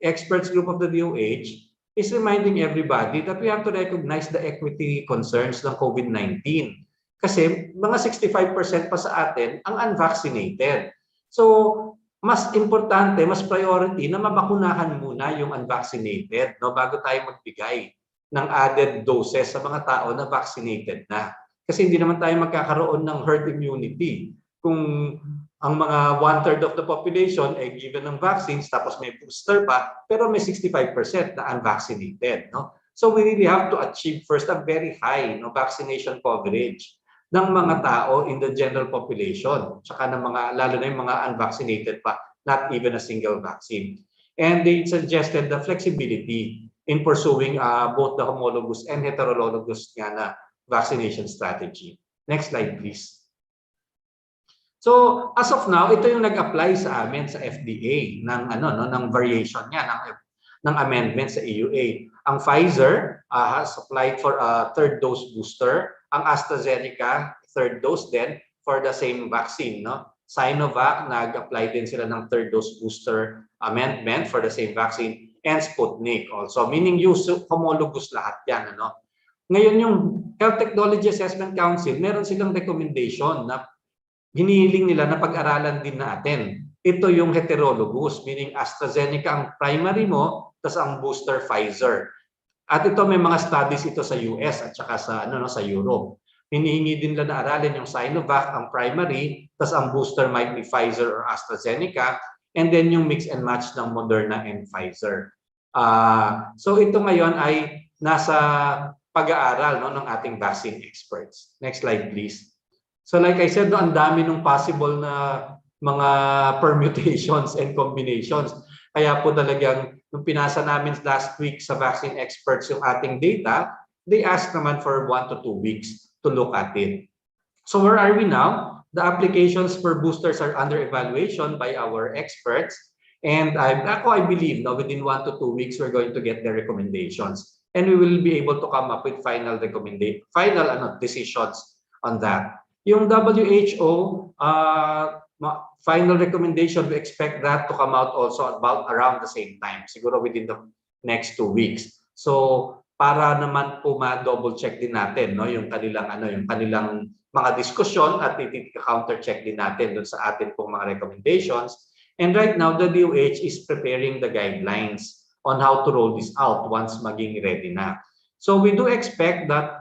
experts group of the DOH is reminding everybody that we have to recognize the equity concerns ng COVID-19. Kasi mga 65% pa sa atin ang unvaccinated. So, mas importante, mas priority na mabakunahan muna yung unvaccinated, no, bago tayo magbigay ng added doses sa mga tao na vaccinated na. Kasi hindi naman tayo magkakaroon ng herd immunity kung ang mga 1/3 of the population ay given ng vaccines tapos may booster pa pero may 65% na unvaccinated, no? So we really have to achieve first a very high, no, vaccination coverage ng mga tao in the general population, tsaka ng mga, lalo na yung mga unvaccinated pa, not even a single vaccine. And they suggested the flexibility in pursuing both the homologous and heterologous nga na vaccination strategy. Next slide, please. So, as of now, ito yung nag-apply sa amin sa FDA ng ng variation niya ng amendment sa EUA. Ang Pfizer has applied for a third dose booster, ang AstraZeneca third dose din for the same vaccine, no? Sinovac nag-apply din sila ng third dose booster amendment for the same vaccine, and Sputnik also, meaning use homologous lahat yan, ano? Ngayon yung Health Technology Assessment Council, meron silang recommendation na hinihiling nila na pag-aralan din natin. Ito yung heterologous, meaning AstraZeneca ang primary mo, tas ang booster Pfizer. At ito may mga studies ito sa US at saka sa sa Europe. Hinihingi din nila na aralin yung Sinovac ang primary, tas ang booster might be Pfizer or AstraZeneca, and then yung mix and match ng Moderna and Pfizer. So ito ngayon ay nasa pag-aaral, no, ng ating vaccine experts. Next slide, please. So like I said, no, ang dami ng possible na mga permutations and combinations. Kaya po talagang nung pinasa namin last week sa vaccine experts yung ating data, they asked naman for 1 to 2 weeks to look at it. So where are we now? The applications for boosters are under evaluation by our experts. And I believe now within 1 to 2 weeks, we're going to get the recommendations. And we will be able to come up with final decisions on that. Yung WHO, final recommendation, we expect that to come out also about around the same time, siguro within the next 2 weeks. So para naman po ma-double check din natin, no, yung kanilang mga diskusyon at counter check din natin doon sa atin pong mga recommendations. And right now the DOH is preparing the guidelines on how to roll this out once maging ready na. So we do expect that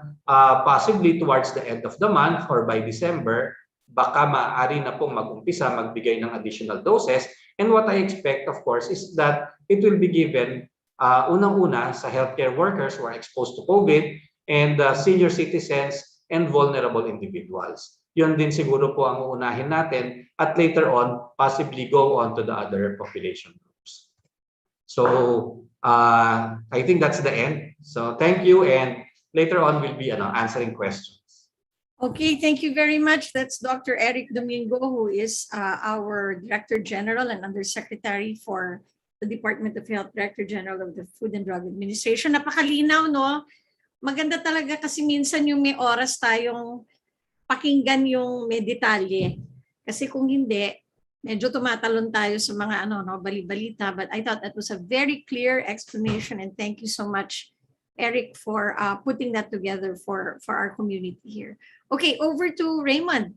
possibly towards the end of the month or by December, baka maaari na pong mag-umpisa magbigay ng additional doses. And what I expect, of course, is that it will be given unang-una sa healthcare workers who are exposed to COVID and senior citizens and vulnerable individuals. Yun din siguro po ang uunahin natin at later on, possibly go on to the other population groups. So I think that's the end. So thank you, and later on we'll be answering questions. Okay, thank you very much. That's Dr. Eric Domingo, who is our Director General and Undersecretary for the Department of Health, Director General of the Food and Drug Administration. Napakalinaw, no? Maganda talaga kasi minsan yung may oras tayong pakinggan yung may detalye. Kasi kung hindi, medyo tumatalon tayo sa mga bali-balita. But I thought that was a very clear explanation, and thank you so much, Eric, for putting that together for our community here. Okay, over to Raymond.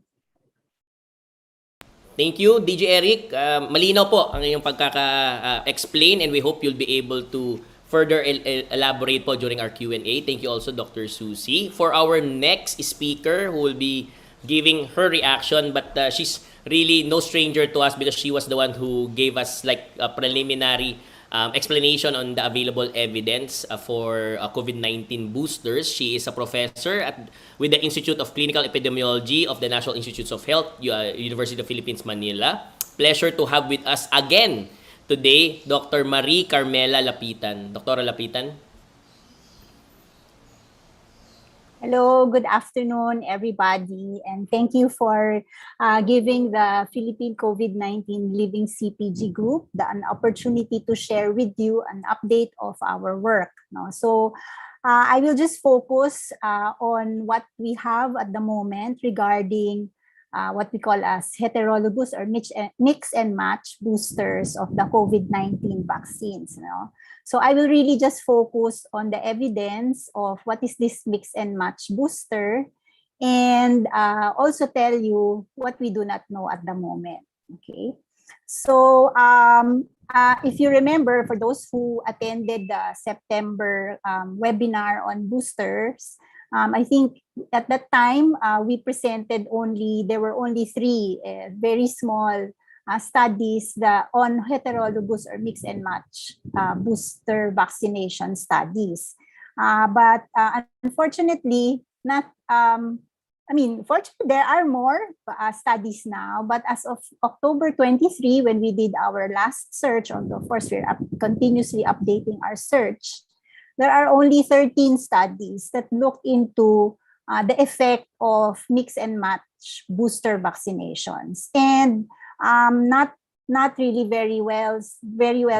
Thank you, DJ Eric. Malinaw po ang iyong pagkaka-explain, and we hope you'll be able to further elaborate po during our Q&A. Thank you also, Dr. Susie. For our next speaker who will be giving her reaction, but she's really no stranger to us because she was the one who gave us like a preliminary explanation on the available evidence for COVID-19 boosters. She is a professor with the Institute of Clinical Epidemiology of the National Institutes of Health, University of Philippines, Manila. Pleasure to have with us again today, Dr. Marie Carmela Lapitan. Dr. Lapitan. Hello, good afternoon, everybody, and thank you for giving the Philippine COVID-19 Living CPG Group an opportunity to share with you an update of our work. No? So I will just focus on what we have at the moment regarding what we call as heterologous or mix and match boosters of the COVID-19 vaccines. No? So I will really just focus on the evidence of what is this mix and match booster, and also tell you what we do not know at the moment. Okay, so if you remember, for those who attended the September webinar on boosters, I think at that time we presented there were only three very small studies on heterologous or mix and match booster vaccination studies. But unfortunately, fortunately, there are more studies now, but as of October 23, when we did our last search, although of course we're continuously updating our search, there are only 13 studies that look into the effect of mix and match booster vaccinations. And not really very well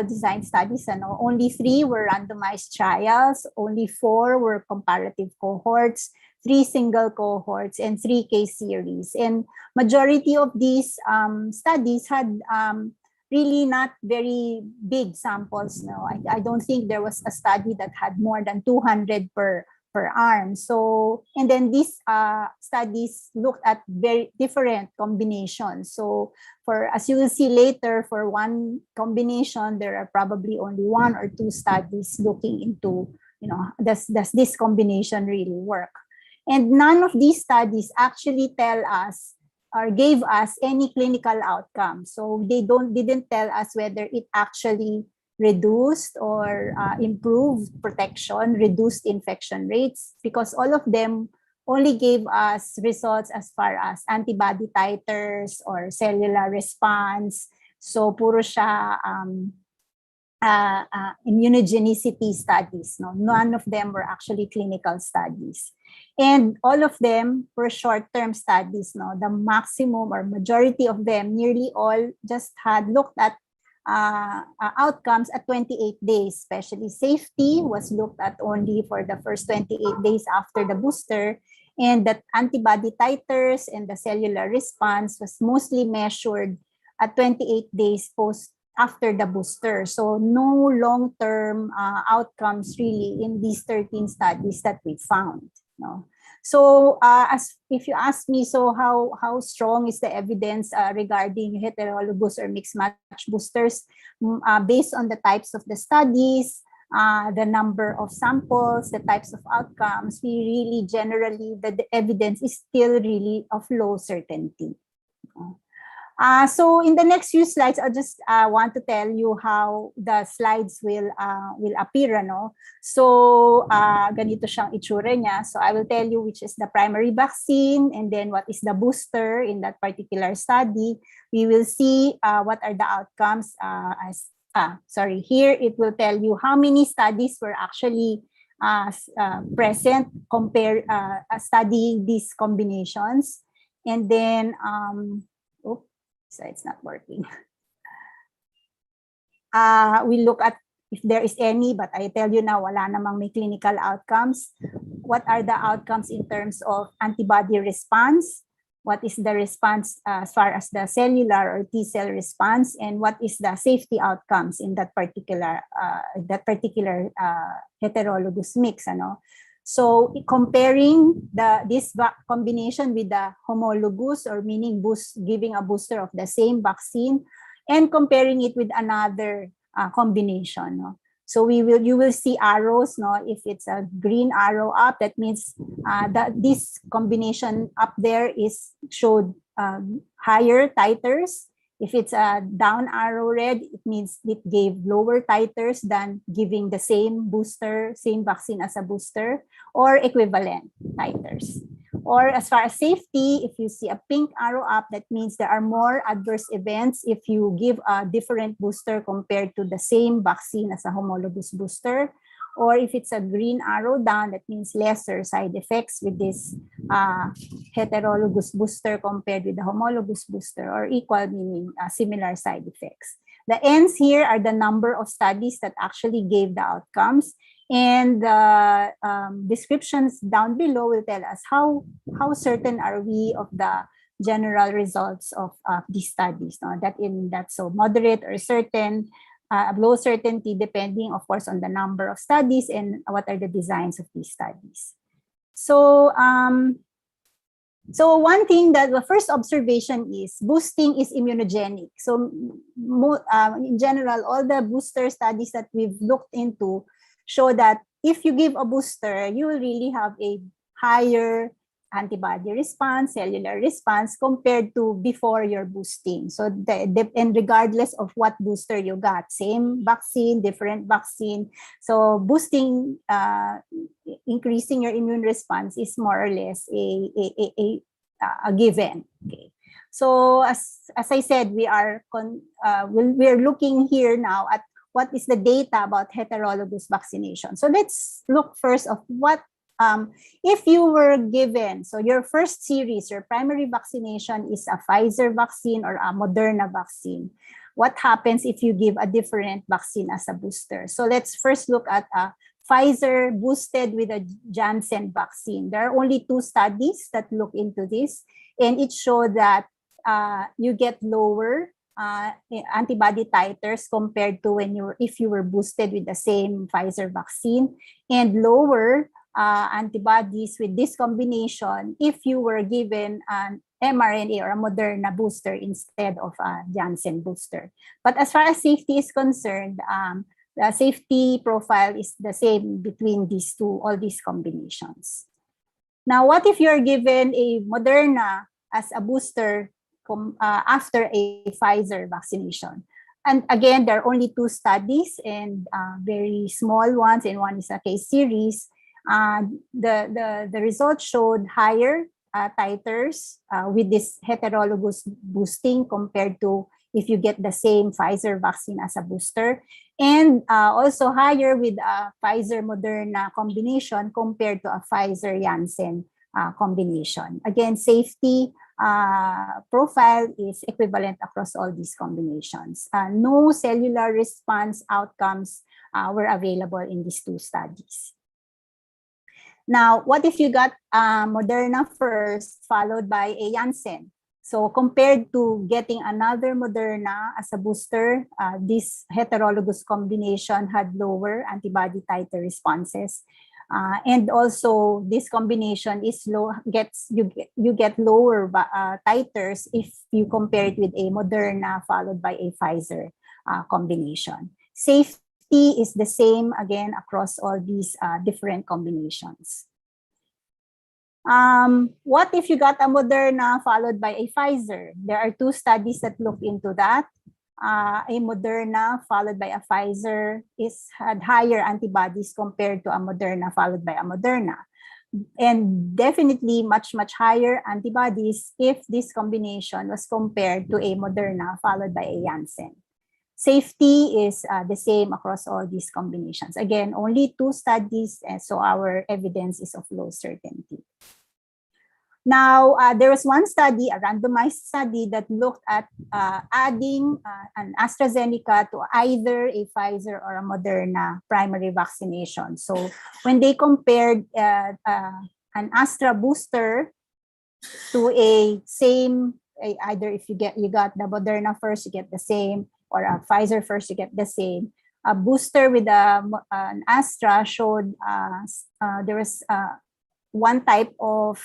designed studies. Only 3 were randomized trials, only 4 were comparative cohorts, 3 single cohorts, and 3 case series. And majority of these studies had really not very big samples. No, I don't think there was a study that had more than 200 per arm. So, and then these studies looked at very different combinations. So, as you will see later, for one combination, there are probably only 1 or 2 studies looking into, does this combination really work? And none of these studies actually tell us or gave us any clinical outcome. So they didn't tell us whether it actually reduced or improved protection, reduced infection rates, because all of them only gave us results as far as antibody titers or cellular response. So puro siya immunogenicity studies. No? None of them were actually clinical studies. And all of them were short-term studies. No? The maximum or majority of them, nearly all, just had looked at outcomes at 28 days. Especially safety was looked at only for the first 28 days after the booster. And that antibody titers and the cellular response was mostly measured at 28 days after the booster. So no long-term outcomes really in these 13 studies that we found. No. So if you ask me, so how strong is the evidence regarding heterologous or mixed match boosters? Based on the types of the studies, the number of samples, the types of outcomes, we really generally, the evidence is still really of low certainty. So in the next few slides, I just want to tell you how the slides will appear. No? So ganito siyang itsura niya. So I will tell you which is the primary vaccine and then what is the booster in that particular study. We will see what are the outcomes. Here it will tell you how many studies were actually present studying these combinations. And then so it's not working. We look at if there is any, but I tell you now, wala namang may clinical outcomes. What are the outcomes in terms of antibody response? What is the response as far as the cellular or T cell response? And what is the safety outcomes in that particular heterologous mix? So comparing this combination with the homologous, or meaning giving a booster of the same vaccine, and comparing it with another combination. No? So you will see arrows. No, if it's a green arrow up, that means that this combination up there showed higher titers. If it's a down arrow red, it means it gave lower titers than giving the same vaccine as a booster, or equivalent titers. Or as far as safety, if you see a pink arrow up, that means there are more adverse events if you give a different booster compared to the same vaccine as a homologous booster. Or if it's a green arrow down, that means lesser side effects with this heterologous booster compared with the homologous booster, or equal, meaning similar side effects. The N's here are the number of studies that actually gave the outcomes, and the descriptions down below will tell us how certain are we of the general results of these studies. No? That's so moderate or certain. Low certainty, depending, of course, on the number of studies and what are the designs of these studies. So So one thing that the first observation is boosting is immunogenic. So in general, all the booster studies that we've looked into show that if you give a booster, you will really have a higher antibody response, cellular response compared to before your boosting. So and regardless of what booster you got, same vaccine, different vaccine. So boosting, increasing your immune response is more or less a given. Okay. So as I said, we're looking here now at what is the data about heterologous vaccination. So let's look first of what if you were given, so your first series, your primary vaccination is a Pfizer vaccine or a Moderna vaccine. What happens if you give a different vaccine as a booster? So let's first look at Pfizer boosted with a Janssen vaccine. There are only 2 studies that look into this, and it showed that you get lower antibody titers compared to if you were boosted with the same Pfizer vaccine, and lower antibodies with this combination if you were given an mRNA or a Moderna booster instead of a Janssen booster. But as far as safety is concerned, the safety profile is the same between all these combinations. Now, what if you're given a Moderna as a booster after a Pfizer vaccination? And again, there are only 2 studies and very small ones, and one is a case series. The results showed higher titers with this heterologous boosting compared to if you get the same Pfizer vaccine as a booster, and also higher with a Pfizer-Moderna combination compared to a Pfizer-Janssen combination. Again, safety profile is equivalent across all these combinations. No cellular response outcomes were available in these 2 studies. Now, what if you got Moderna first, followed by a Janssen? So compared to getting another Moderna as a booster, this heterologous combination had lower antibody titer responses. And also, this combination is you get lower titers if you compare it with a Moderna followed by a Pfizer combination. Safety is the same again across all these different combinations. What if you got a Moderna followed by a Pfizer? There are 2 studies that look into that. A Moderna followed by a Pfizer had higher antibodies compared to a Moderna followed by a Moderna. And definitely much higher antibodies if this combination was compared to a Moderna followed by a Janssen. Safety is the same across all these combinations. Again, only 2 studies, so our evidence is of low certainty. Now, there was one study, a randomized study, that looked at adding an AstraZeneca to either a Pfizer or a Moderna primary vaccination. So when they compared an Astra booster to a same, either if you got the Moderna first, you get the same, or a Pfizer first, you get the same. A booster with an Astra showed there was one type of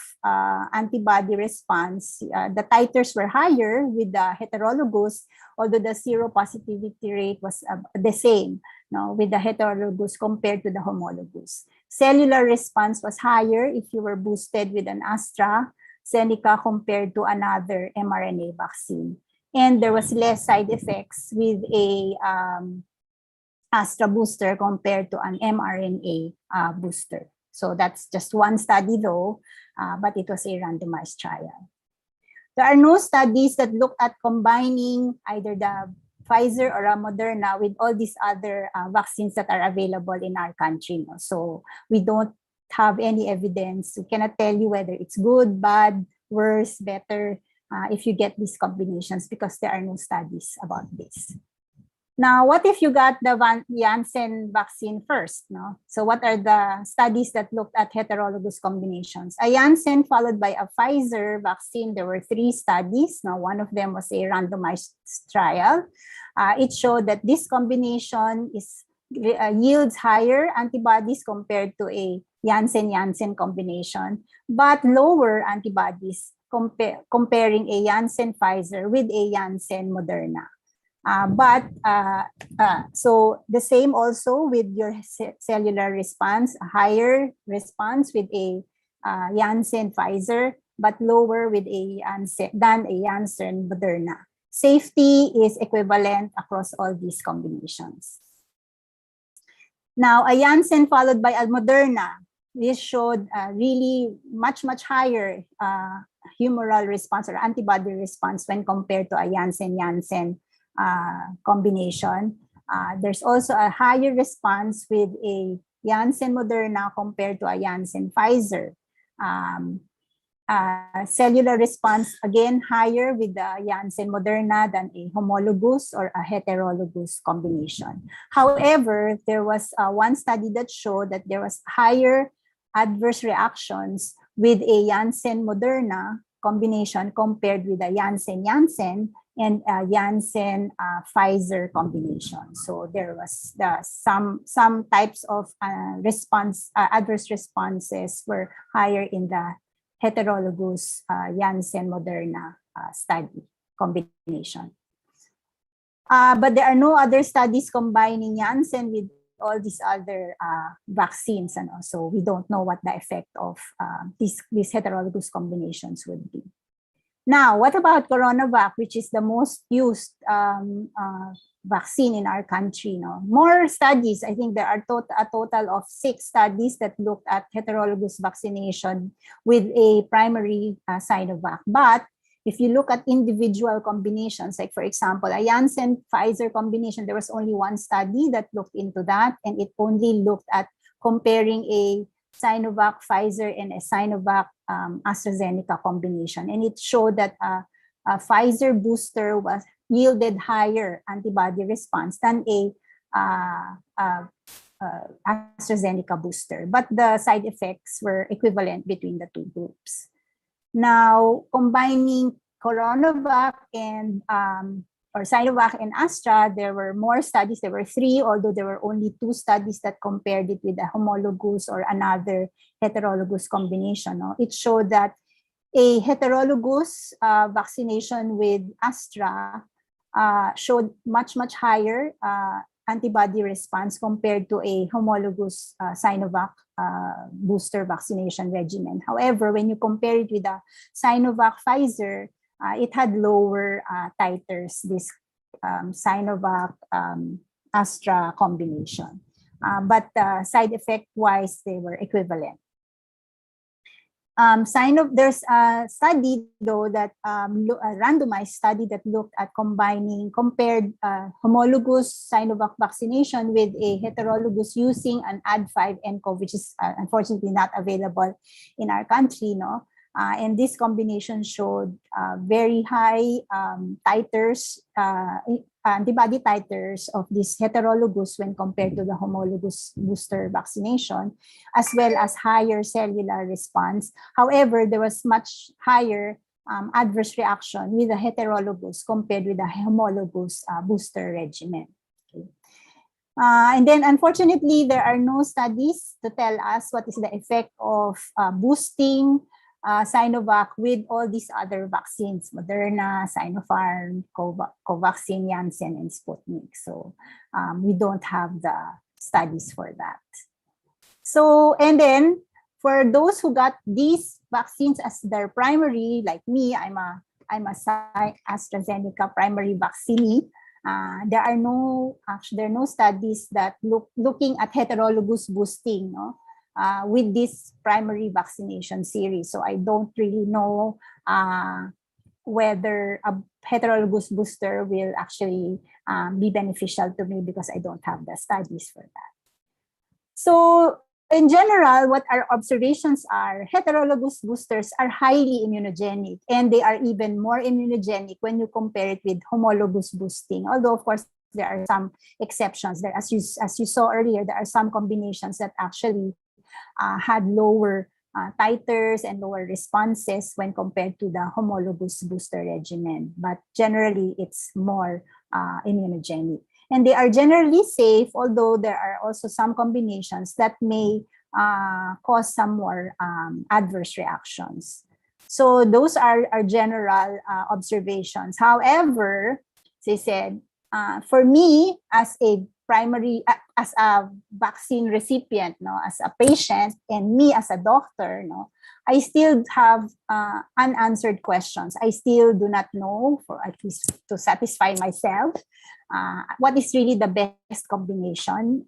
antibody response. The titers were higher with the heterologous, although the seropositivity rate was the same with the heterologous compared to the homologous. Cellular response was higher if you were boosted with an AstraZeneca compared to another mRNA vaccine. And there was less side effects with a Astra booster compared to an mRNA booster. So that's just one study though, but it was a randomized trial. There are no studies that look at combining either the Pfizer or a Moderna with all these other vaccines that are available in our country. So we don't have any evidence. We cannot tell you whether it's good, bad, worse, better if you get these combinations because there are no studies about this. Now, what if you got the Janssen vaccine first? So what are the studies that looked at heterologous combinations? A Janssen followed by a Pfizer vaccine. There were 3 studies. Now, one of them was a randomized trial. It showed that this combination is yields higher antibodies compared to a Janssen-Janssen combination, but lower antibodies comparing a Janssen-Pfizer with a Janssen-Moderna. So the same also with your cellular response, a higher response with a Janssen-Pfizer, but lower with a Janssen-Moderna. Safety is equivalent across all these combinations. Now, a Janssen followed by a Moderna, this showed really much higher humoral response or antibody response when compared to a Janssen-Janssen combination. There's also a higher response with a Janssen-Moderna compared to a Janssen-Pfizer. Cellular response, again, higher with the Janssen-Moderna than a homologous or a heterologous combination. However, there was one study that showed that there was higher adverse reactions with a Janssen-Moderna combination compared with a Janssen-Janssen and a Janssen-Pfizer combination. So there was some types of adverse responses were higher in the heterologous Janssen-Moderna study combination. But there are no other studies combining Janssen with all these other vaccines, and also we don't know what the effect of these heterologous combinations would be. Now, what about CoronaVac, which is the most used vaccine in our country? No? More studies, I think there are a total of 6 studies that looked at heterologous vaccination with a primary Sinovac. But if you look at individual combinations, like for example, a Janssen-Pfizer combination, there was only one study that looked into that, and it only looked at comparing a Sinovac Pfizer and a Sinovac AstraZeneca combination. And it showed that a Pfizer booster yielded higher antibody response than a AstraZeneca booster, but the side effects were equivalent between the two groups. Now, combining CoronaVac and or Sinovac and Astra, there were more studies. There were 3, although there were only 2 studies that compared it with a homologous or another heterologous combination. No? It showed that a heterologous vaccination with Astra showed much higher antibody response compared to a homologous Sinovac booster vaccination regimen. However, when you compare it with a Sinovac Pfizer, it had lower titers, this Sinovac Astra combination. But side effect wise, they were equivalent. There's a study though that a randomized study that looked at compared homologous Sinovac vaccination with a heterologous using an Ad5-nCoV, which is unfortunately not available in our country, no. And this combination showed very high titers, antibody titers of this heterologous when compared to the homologous booster vaccination, as well as higher cellular response. However, there was much higher adverse reaction with the heterologous compared with the homologous booster regimen. Okay. And then, unfortunately, there are no studies to tell us what is the effect of boosting Sinovac with all these other vaccines, Moderna, Sinopharm, Covaxin, Janssen, and Sputnik. So we don't have the studies for that. So, and then for those who got these vaccines as their primary, like me, I'm a AstraZeneca primary vaccinee. There are no studies that looking at heterologous boosting, no? With this primary vaccination series. So I don't really know whether a heterologous booster will actually be beneficial to me because I don't have the studies for that. So in general, what our observations are, heterologous boosters are highly immunogenic, and they are even more immunogenic when you compare it with homologous boosting. Although, of course, there are some exceptions. There, as you saw earlier, there are some combinations that actually had lower titers and lower responses when compared to the homologous booster regimen. But generally, it's more immunogenic. And they are generally safe, although there are also some combinations that may cause some more adverse reactions. So those are our general observations. However, as I said, for me as a as a vaccine recipient, no, as a patient, and me as a doctor, no, I still have unanswered questions. I still do not know, for at least to satisfy myself, what is really the best combination.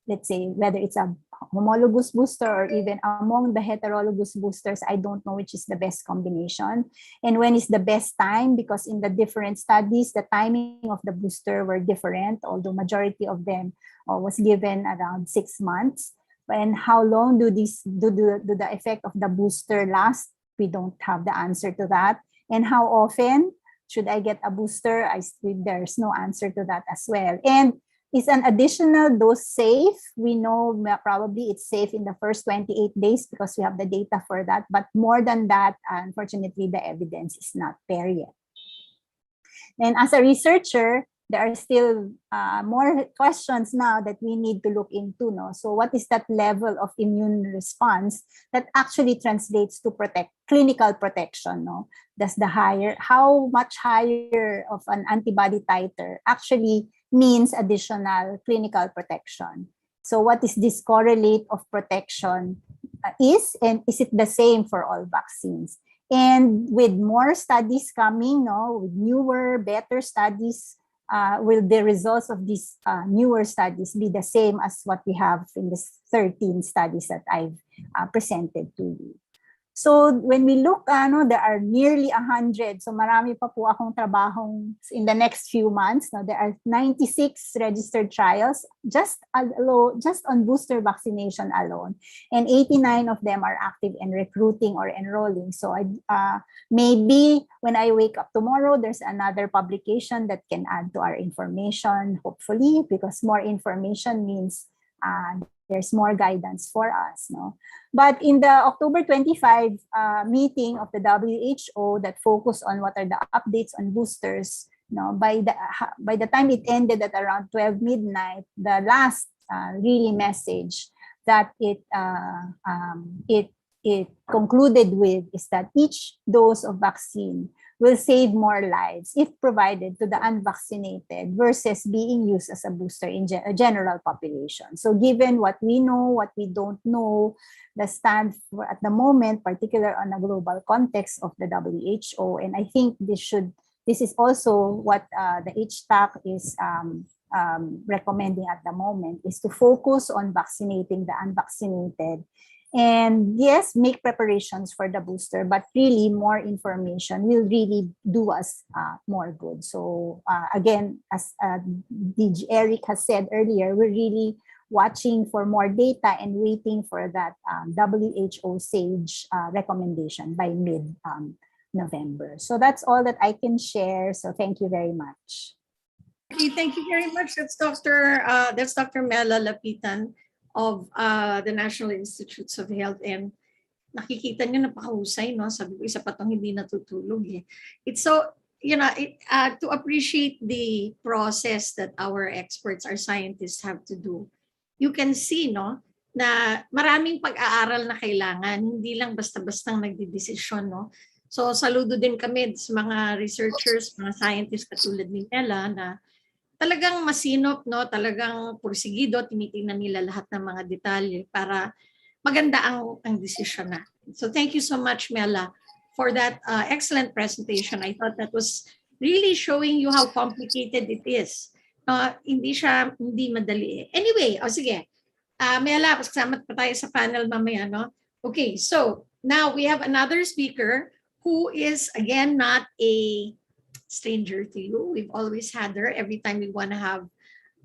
Let's say whether it's a homologous booster or even among the heterologous boosters, I don't know which is the best combination and when is the best time, because in the different studies, the timing of the booster were different, although majority of them was given around 6 months. And how long do the effect of the booster last? We don't have the answer to that. And how often should I get a booster? There's no answer to that as well. And is an additional dose safe? We know probably it's safe in the first 28 days because we have the data for that. But more than that, unfortunately, the evidence is not there yet. And as a researcher, there are still more questions now that we need to look into. No? So what is that level of immune response that actually translates to clinical protection? No? Does how much higher of an antibody titer actually means additional clinical protection? So what is this correlate of protection and is it the same for all vaccines? And with more studies coming, no, with newer, better studies, will the results of these newer studies be the same as what we have in the 13 studies that I've presented to you? So when we look, there are nearly 100. So marami pa po akong trabahong in the next few months. Now, there are 96 registered trials just on booster vaccination alone. And 89 of them are active and recruiting or enrolling. So maybe when I wake up tomorrow, there's another publication that can add to our information, hopefully, because more information means there's more guidance for us. No? But in the October 25 meeting of the WHO that focused on what are the updates on boosters, no, by the time it ended at around 12 midnight, the last really message that it concluded with is that each dose of vaccine will save more lives if provided to the unvaccinated versus being used as a booster in a general population. So given what we know, what we don't know, the stand for at the moment, particularly on a global context of the WHO, and I think this is also what the HTAC is recommending at the moment, is to focus on vaccinating the unvaccinated. And yes, make preparations for the booster, but really more information will really do us more good. So again, as DG Eric has said earlier, we're really watching for more data and waiting for that WHO SAGE recommendation by mid-November. So that's all that I can share. So thank you very much. Okay, thank you very much. That's Dr. Mela Lapitan of the National Institutes of Health, and nakikita niyo napakahusay, no? Sabi ko, isa pa tong hindi natutulog eh. It's so, to appreciate the process that our experts, our scientists have to do. You can see, no, na maraming pag-aaral na kailangan, hindi lang basta-bastang nagdidesisyon, no? So saludo din kami sa mga researchers, mga scientists katulad ni Mela na talagang masinop, no? Talagang pursigido, tinitingnan nila lahat ng mga detalye para maganda ang desisyon na. So thank you so much, Mela, for that excellent presentation. I thought that was really showing you how complicated it is. Hindi madali. Anyway, sige. Mela, kasama pa tayo sa panel mamaya, no? Okay, so now we have another speaker who is, again, not a stranger to you. We've always had her every time we want to have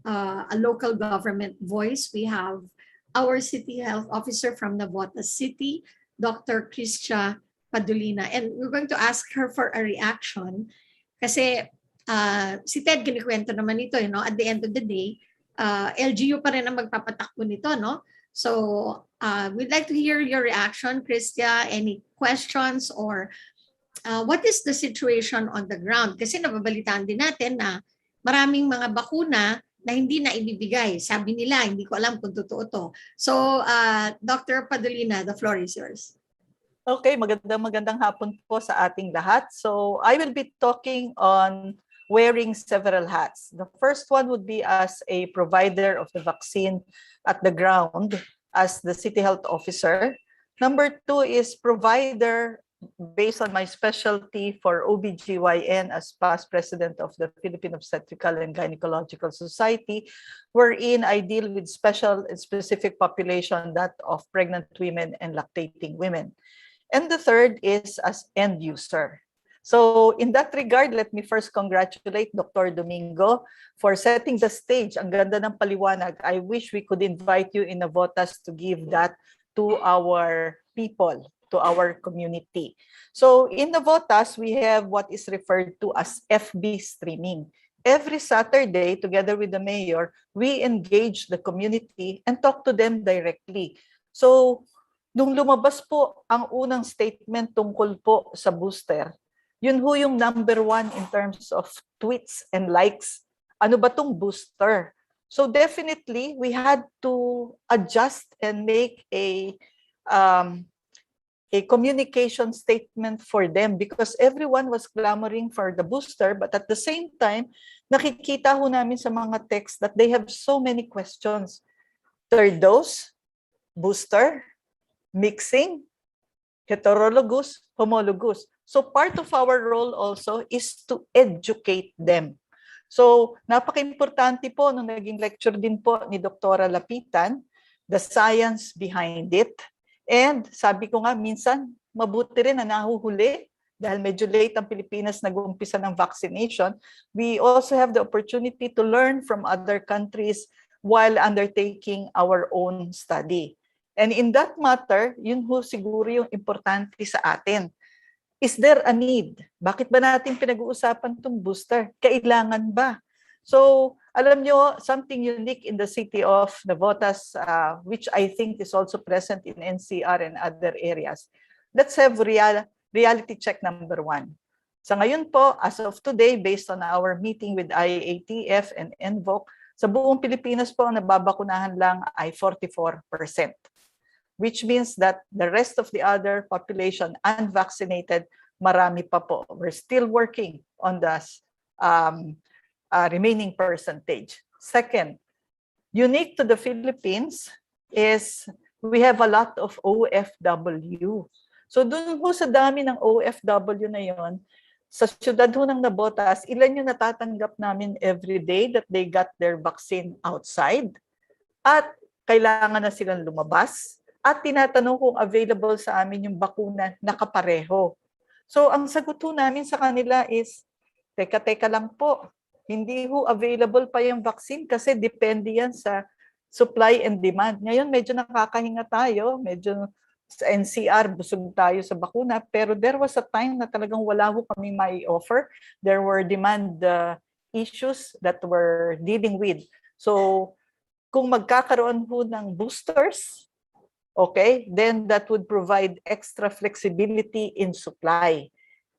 a local government voice. We have our City Health Officer from Navotas City, Dr. Christia Padolina. And we're going to ask her for a reaction kasi si Ted kinikwento naman ito, at the end of the day, LGU pa rin ang magpapatakbo nito, no? So we'd like to hear your reaction, Christia, any questions or what is the situation on the ground? Kasi nababalitaan din natin na maraming mga bakuna na hindi na ibibigay. Sabi nila, hindi ko alam kung totoo to. So, Dr. Padolina, the floor is yours. Okay, magandang hapon po sa ating lahat. So I will be talking on wearing several hats. The first one would be as a provider of the vaccine at the ground as the City Health Officer. Number two is provider based on my specialty for OBGYN as past president of the Philippine Obstetrical and Gynecological Society, wherein I deal with special and specific population, that of pregnant women and lactating women. And the third is as end user. So in that regard, let me first congratulate Dr. Domingo for setting the stage. Ang ganda ng paliwanag. I wish we could invite you in Navotas to give that to our people, to our community. So in Navotas, we have what is referred to as FB streaming. Every Saturday, together with the mayor, we engage the community and talk to them directly. So nung lumabas po ang unang statement tungkol po sa booster, yun ho yung number one in terms of tweets and likes. Ano ba tong booster? So definitely, we had to adjust and make a communication statement for them because everyone was clamoring for the booster, but at the same time, nakikita ho namin sa mga text that they have so many questions. Third dose, booster, mixing, heterologous, homologous. So part of our role also is to educate them. So napaka-importante po nung naging lecture din po ni Dr. Lapitan, the science behind it. And sabi ko nga, minsan mabuti rin na nahuhuli dahil medyo late ang Pilipinas nag-uumpisa ng vaccination. We also have the opportunity to learn from other countries while undertaking our own study. And in that matter, yun ho siguro yung importante sa atin. Is there a need? Bakit ba natin pinag-uusapan itong booster? Kailangan ba? So, alam nyo, something unique in the city of Navotas, which I think is also present in NCR and other areas. Let's have reality check number one. Sa ngayon po, as of today, based on our meeting with IATF and NVOC, sa buong Pilipinas po, ang nababakunahan lang ay 44%. Which means that the rest of the other population unvaccinated, marami pa po. We're still working on the remaining percentage. Second, unique to the Philippines is we have a lot of OFW. So dun ho sa dami ng OFW na yon, sa syudad ho ng Navotas, ilan yung natatanggap namin every day that they got their vaccine outside at kailangan na silang lumabas. At tinatanong kung available sa amin yung bakuna na kapareho. So ang sagot ho namin sa kanila is, teka lang po, hindi ho available pa yung vaccine kasi depende yan sa supply and demand. Ngayon medyo nakakahinga tayo, medyo sa NCR busog tayo sa bakuna, pero there was a time na talagang wala ho kami may offer. There were demand issues that we're dealing with. So kung magkakaroon ho ng boosters, okay, then that would provide extra flexibility in supply.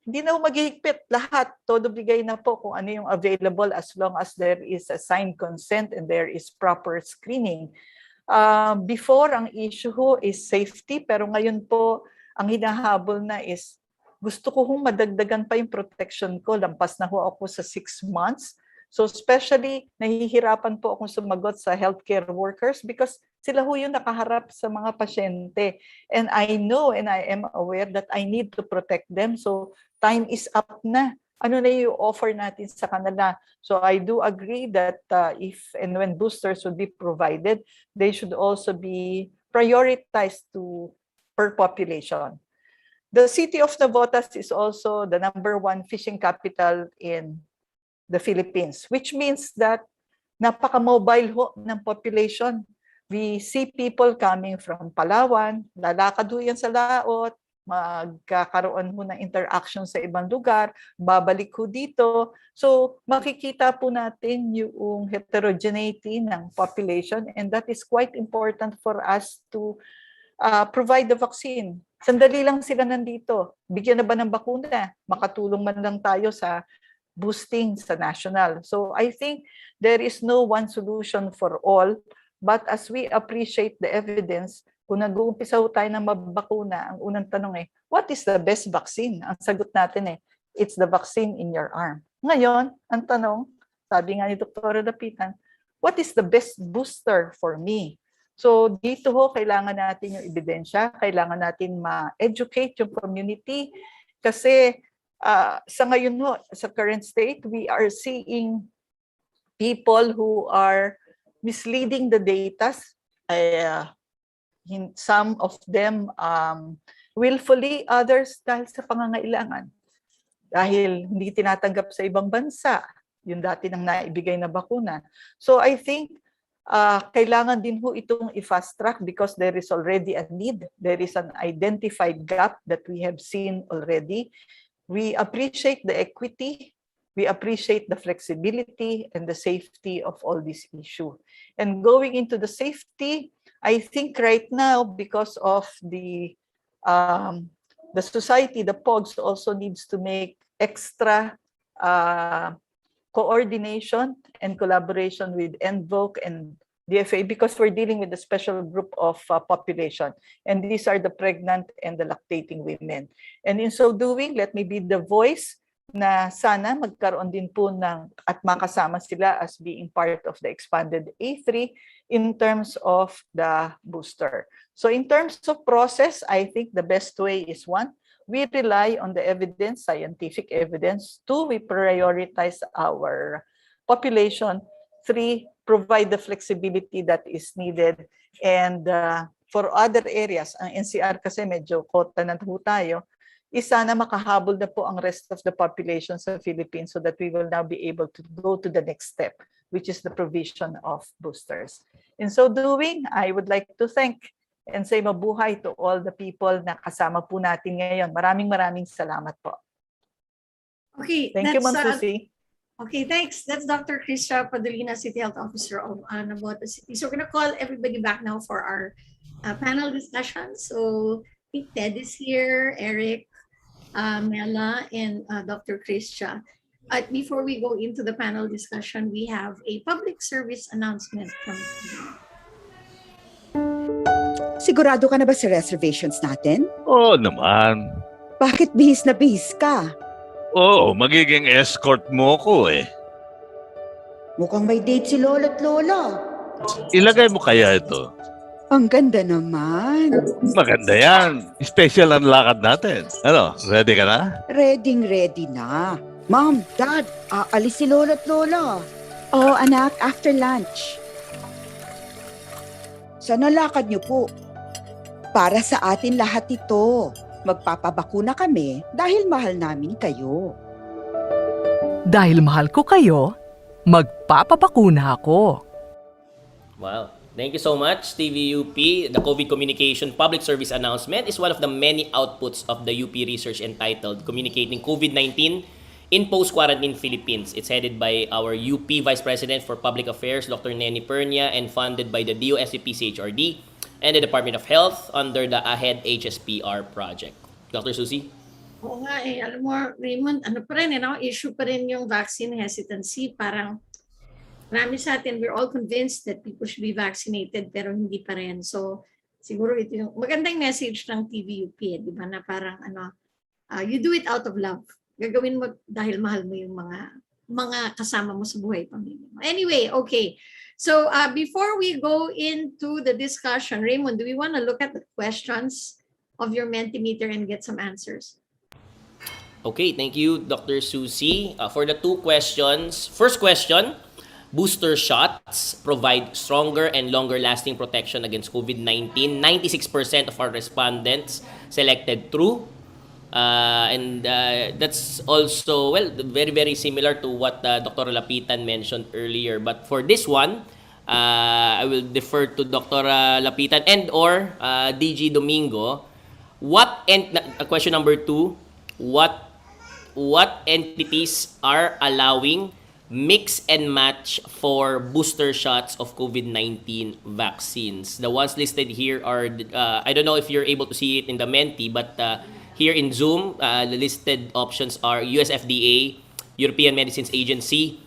Hindi na maghihigpit lahat. Todo bigay na po kung ano yung available as long as there is a signed consent and there is proper screening. Before, ang issue ho is safety, pero ngayon po, ang hinahabol na is gusto ko hong madagdagan pa yung protection ko. Lampas na ho ako sa 6 months. So especially, nahihirapan po akong sumagot sa healthcare workers because sila ho yung nakaharap sa mga pasyente. And I know and I am aware that I need to protect them. So time is up na. Ano na yung offer natin sa kanila? So I do agree that if and when boosters would be provided, they should also be prioritized to per population. The city of Navotas is also the #1 fishing capital in the Philippines, which means that napaka-mobile ho ng population. We see people coming from Palawan, lalakad ho yan sa laot, magkakaroon ho ng interaction sa ibang lugar, babalik ho dito. So makikita po natin yung heterogeneity ng population, and that is quite important for us to provide the vaccine. Sandali lang sila nandito. Bigyan na ba ng bakuna? Makatulong man lang tayo sa boosting sa national. So I think there is no one solution for all, but as we appreciate the evidence, kung nag-uumpisa tayo ng mabakuna, ang unang tanong what is the best vaccine? Ang sagot natin it's the vaccine in your arm. Ngayon, ang tanong, sabi nga ni Dr. Lapitan, what is the best booster for me? So dito kailangan natin yung ebidensya, kailangan natin ma-educate yung community kasi sa ngayon sa current state, we are seeing people who are misleading the data. Some of them willfully, others dahil sa pangangailangan. Dahil hindi tinatanggap sa ibang bansa yung dati nang naibigay na bakuna. So I think kailangan din itong i-fast track because there is already a need. There is an identified gap that we have seen already. We appreciate the equity, we appreciate the flexibility and the safety of all this issue. And going into the safety, I think right now, because of the society, the POGs also needs to make extra coordination and collaboration with NVOC and DFA because we're dealing with a special group of population. And these are the pregnant and the lactating women. And in so doing, let me be the voice na sana magkaroon din po at makasama sila as being part of the expanded A3 in terms of the booster. So in terms of process, I think the best way is one, we rely on the evidence, scientific evidence. Two, we prioritize our population. Three, provide the flexibility that is needed. And for other areas, ang NCR kasi medyo kota na tayo, sana makahabol na po ang rest of the population sa Philippines so that we will now be able to go to the next step, which is the provision of boosters. In so doing, I would like to thank and say mabuhay to all the people na kasama po natin ngayon. Maraming salamat po. Okay, Thank you, Ma'am Susie. Okay, thanks. That's Dr. Christia Padolina, City Health Officer of Navotas City. So we're gonna call everybody back now for our panel discussion. So I think Ted is here, Eric, Mela, and Dr. Christia. Before we go into the panel discussion, we have a public service announcement from Sigurado ka na ba sa reservations natin? Oo naman. Bakit bihis na bihis ka? Oo, magiging escort mo ko Mukhang may date si lolo't lola. Ilagay mo kaya ito? Ang ganda naman. Maganda yan. Special ang lakad natin. Ano, ready ka na? Ready na. Mom, Dad, aalis si lolo't lola. Oo, anak, after lunch. Sana lakad niyo po. Para sa atin lahat ito. Magpapabakuna kami dahil mahal namin kayo. Dahil mahal ko kayo, magpapabakuna ako. Wow. Thank you so much, TVUP. The COVID Communication Public Service Announcement is one of the many outputs of the UP research entitled Communicating COVID-19 in Post-Quarantine Philippines. It's headed by our UP Vice President for Public Affairs, Dr. Nenny Pernia, and funded by the DOSCP-CHRD and the Department of Health under the AHEAD HSPR project. Dr. Susie? Oo nga alam mo, Raymond, issue pa rin yung vaccine hesitancy. Parang marami sa atin, we're all convinced that people should be vaccinated pero hindi pa rin. So siguro ito yung magandang message ng TVUP, di ba, na parang you do it out of love. Gagawin mo dahil mahal mo yung mga kasama mo sa buhay, pamilya mo. Anyway, okay. So before we go into the discussion, Raymond, do we want to look at the questions of your Mentimeter and get some answers? Okay, thank you, Dr. Susie. For the two questions, first question, booster shots provide stronger and longer-lasting protection against COVID-19. 96% of our respondents selected true. And that's also, well, very, very similar to what Dr. Lapitan mentioned earlier. But for this one, I will defer to Dr. Lapitan and or DG Domingo. Question number 2, what entities are allowing mix and match for booster shots of COVID-19 vaccines? The ones listed here are, I don't know if you're able to see it in the Menti, but here in Zoom, the listed options are US FDA, European Medicines Agency,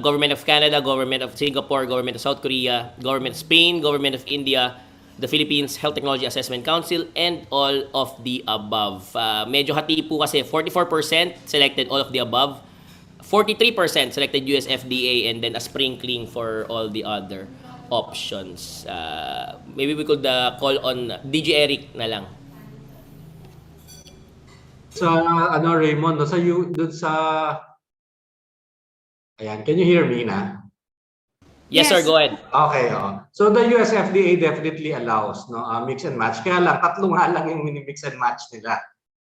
Government of Canada, Government of Singapore, Government of South Korea, Government of Spain, Government of India, the Philippines Health Technology Assessment Council, and all of the above. Medyo hati po kasi 44% selected all of the above, 43% selected US FDA, and then a sprinkling for all the other options. Maybe we could call on DJ Eric na lang. Sa Raymond, no, dun sa ayan, can you hear me na? Yes, sir, go ahead. Okay, so the US FDA definitely allows mix and match. Kaya lang, tatlo nga lang yung mix and match nila.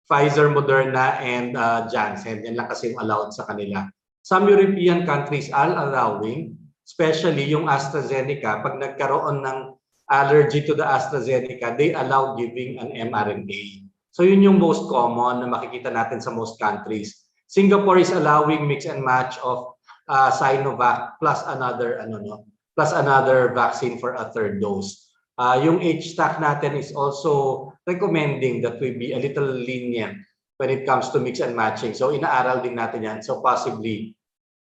Pfizer, Moderna, and Janssen. Yan lang kasi yung allowed sa kanila. Some European countries are allowing, especially yung AstraZeneca, pag nagkaroon ng allergy to the AstraZeneca, they allow giving an mRNA. So yun yung most common na makikita natin sa most countries. Singapore is allowing mix and match of Sinovac plus another vaccine for a third dose. Yung HTAC natin is also recommending that we be a little lenient when it comes to mix and matching. So inaaral din natin yan. So possibly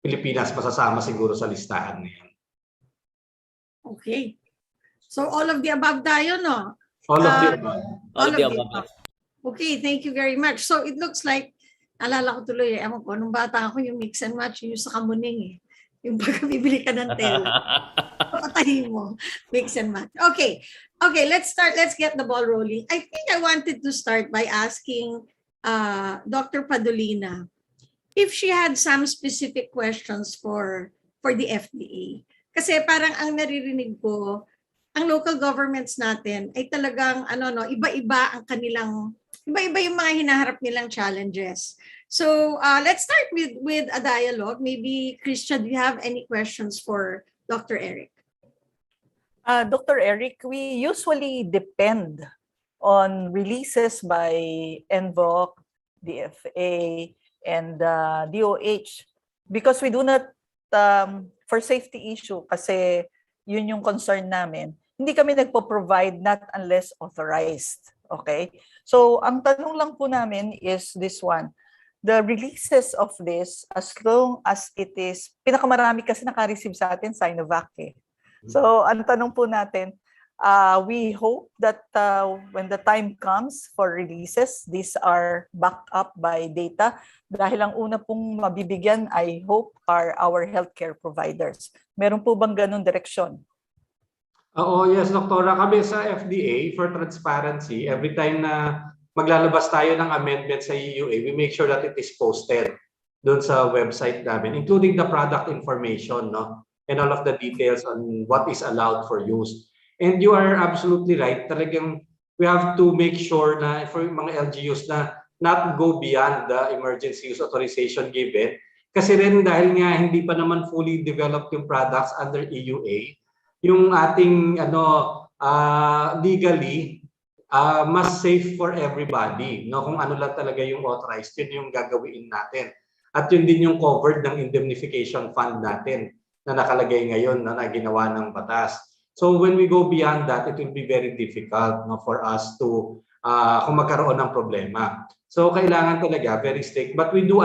Pilipinas masasama siguro sa listahan na yan. Okay. So all of the above tayo, no? All of the above. All of the above. Okay, thank you very much. So it looks like, alala ko tuloy, ewan ko, nung bata ako yung mix and match, yung sa Kamuning eh. Yung pagkabibili ka ng tela. Papatahin mo. Mix and match. Okay. Okay, let's start. Let's get the ball rolling. I think I wanted to start by asking Dr. Padolina if she had some specific questions for the FDA. Kasi parang ang naririnig ko, ang local governments natin ay talagang iba-iba ang kanilang, iba-iba yung mga hinaharap nilang challenges. So let's start with a dialogue. Maybe Christia, do you have any questions for Dr. Eric? Dr. Eric, we usually depend on releases by NVOC, DFA, and DOH because we do not, for safety issue, kasi yun yung concern namin, hindi kami nagpo-provide not unless authorized. Okay? So, ang tanong lang po namin is this one. The releases of this, as long as it is, pinakamarami kasi naka-receive sa atin, Sinovac eh. So, ang tanong po natin, we hope that when the time comes for releases, these are backed up by data. Dahil ang una pong mabibigyan, I hope, are our healthcare providers. Meron po bang ganun direksyon? Oo, yes, Doktora. Kami sa FDA, for transparency, every time na maglalabas tayo ng amendment sa EUA, we make sure that it is posted doon sa website namin, including the product information, no? And all of the details on what is allowed for use. And you are absolutely right. Talagang we have to make sure na for mga LGUs na not go beyond the emergency use authorization given. Kasi rin dahil nga hindi pa naman fully developed yung products under EUA, yung ating legally mas safe for everybody, no? Kung ano lang talaga yung authorized, yun yung gagawin natin. At yun din yung covered ng indemnification fund natin na nakalagay ngayon na ginawa ng batas. So when we go beyond that, it will be very difficult, no, for us to kung magkaroon ng problema. So kailangan talaga very strict. But we do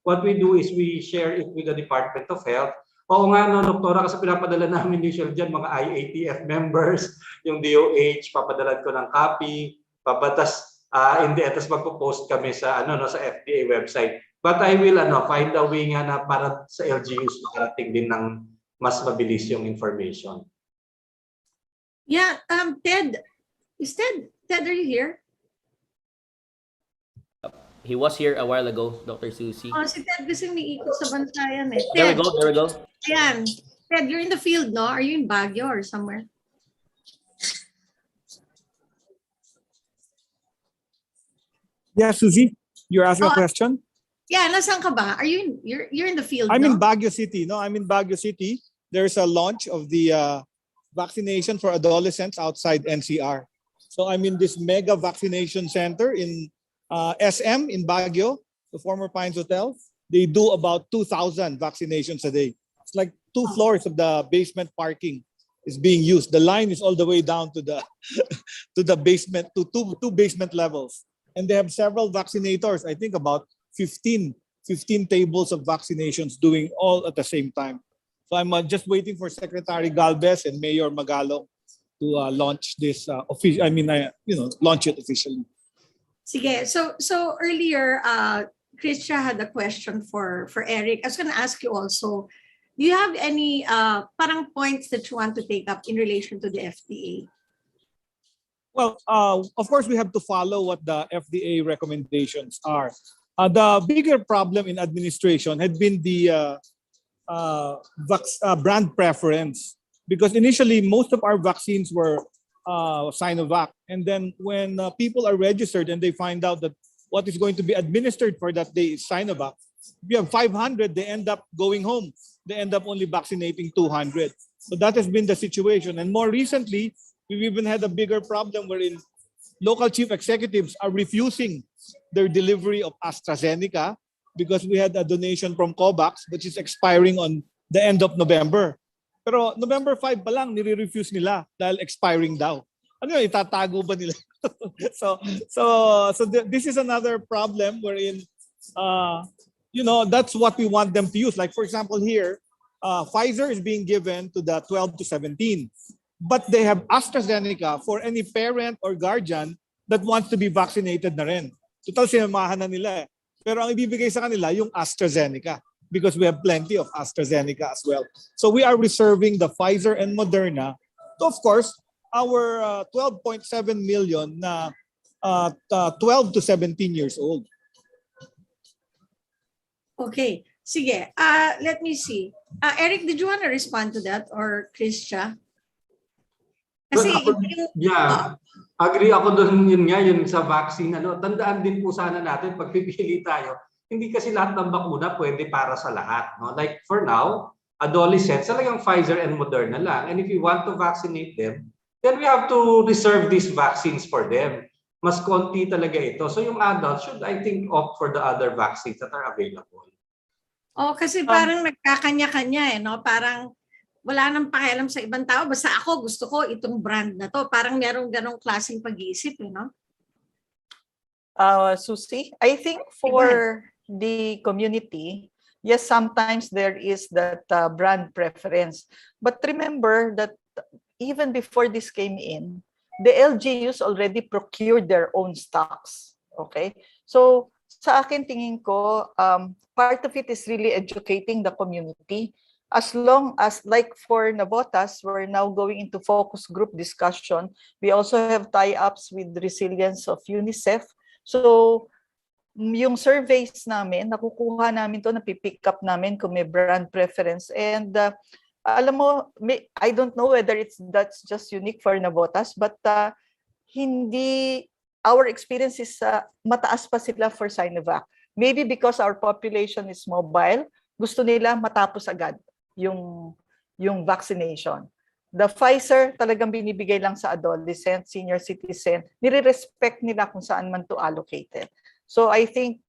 what we do is we share it with the Department of Health. Oo nga, no, Doktora, kasi pinapadala namin usually dyan mga IATF members, yung DOH, papadalan ko ng copy, pabatas, tapos magpo-post kami sa sa FDA website. But I will find a way nga na para sa LGUs makarating din ng mas mabilis yung information. Yeah, Ted. Ted, are you here? He was here a while ago, Dr. Susie. Oh, si Ted kasi may ikot sa bantayan eh. There Ted, we go. ayan. Ted, you're in the field, no? Are you in Baguio or somewhere? Yeah, Susie, you're asking a question? Yeah, nasaan ka ba? You're in the field, I'm no? in Baguio City. No, I'm in Baguio City. There's a launch of the vaccination for adolescents outside NCR. So I'm in this mega vaccination center in SM in Baguio, the former Pines Hotel. They do about 2,000 vaccinations a day. It's like 2 floors of the basement parking is being used. The line is all the way down to the to the basement, to two basement levels. And they have several vaccinators, I think about 15 15 tables of vaccinations doing all at the same time. So I'm just waiting for Secretary Galvez and Mayor Magalong to launch this launch it officially. Sige, so earlier, Christia had a question for Eric. I was going to ask you also, do you have any parang points that you want to take up in relation to the FDA? Well, of course, we have to follow what the FDA recommendations are. The bigger problem in administration had been the brand preference, because initially most of our vaccines were Sinovac, and then when people are registered and they find out that what is going to be administered for that day is Sinovac, if you have 500, they end up going home. They end up only vaccinating 200. So that has been the situation. And more recently, we've even had a bigger problem wherein local chief executives are refusing their delivery of AstraZeneca because we had a donation from COVAX which is expiring on the end of November. Pero November 5 pa lang, nire-refuse nila dahil expiring daw. Ano yun, itatago ba nila? This is another problem wherein, that's what we want them to use. Like for example here, Pfizer is being given to the 12 to 17. But they have AstraZeneca for any parent or guardian that wants to be vaccinated na rin. Total, sinamahan na nila eh. Pero ang ibibigay sa kanila, yung AstraZeneca, because we have plenty of AstraZeneca as well. So we are reserving the Pfizer and Moderna to, of course, our 12.7 million na 12 to 17 years old. Okay, sige. Let me see. Eric, did you want to respond to that, or Christia? Kasi agree ako doon, yun sa vaccine. Tandaan din po sana natin pag pipili tayo, hindi kasi lahat ng bakuna pwede para sa lahat. No? Like for now, adolescents, talagang Pfizer and Moderna lang. And if you want to vaccinate them, then we have to reserve these vaccines for them. Mas konti talaga ito. So yung adults should, I think, opt for the other vaccines that are available. Oh, kasi parang nagkakanya-kanya no? Parang wala nang pakialam sa ibang tao. Basta ako, gusto ko itong brand na to. Parang merong ganong klaseng pag-iisip, no? Susie, I think for the community, yes, sometimes there is that brand preference. But remember that even before this came in, the LGUs already procured their own stocks. Okay? So, sa akin tingin ko, part of it is really educating the community. As long as, like for Navotas, we're now going into focus group discussion. We also have tie-ups with Resilience of UNICEF. So, yung surveys namin, nakukuha namin to, napipick up namin kung may brand preference. And alam mo, I don't know whether that's just unique for Navotas, but our experience is mataas pa sila for Sinovac. Maybe because our population is mobile, gusto nila matapos agad yung vaccination. The Pfizer talagang binibigay lang sa adolescent, senior citizen, nire-respect nila kung saan man to allocated. So I think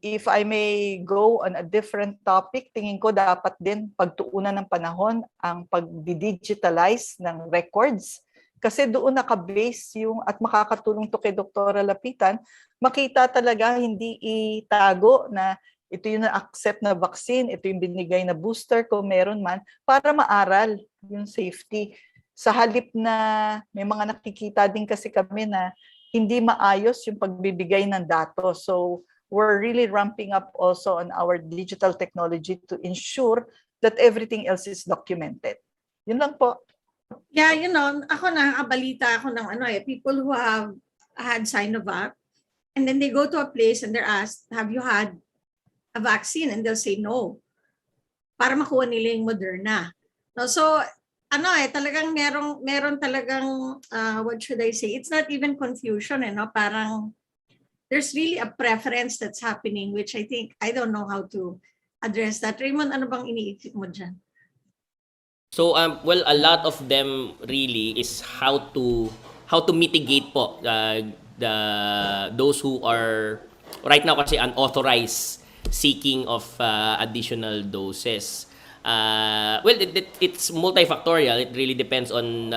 if I may go on a different topic, tingin ko dapat din pagtuunan ng panahon ang pag-digitalize ng records. Kasi doon naka-base yung, at makakatulong to kay Dr. Lapitan, makita talaga hindi itago na ito yung na-accept na vaccine, ito yung binigay na booster kung meron man, para maaral yung safety. Sa halip na may mga nakikita din kasi kami na hindi maayos yung pagbibigay ng datos. So we're really ramping up also on our digital technology to ensure that everything else is documented. Yun lang po. Yeah, ako nakakabalita ako ng people who have had Sinovac, and then they go to a place and they're asked, have you had a vaccine? And they'll say no. Para makuha nila yung Moderna. No, so, talagang meron talagang, what should I say? It's not even confusion, parang there's really a preference that's happening, which I think, I don't know how to address that. Raymond, ano bang iniisip mo dyan? So well, a lot of them really is how to mitigate po those who are right now kasi unauthorized seeking of additional doses. Well, it's multifactorial. It really depends on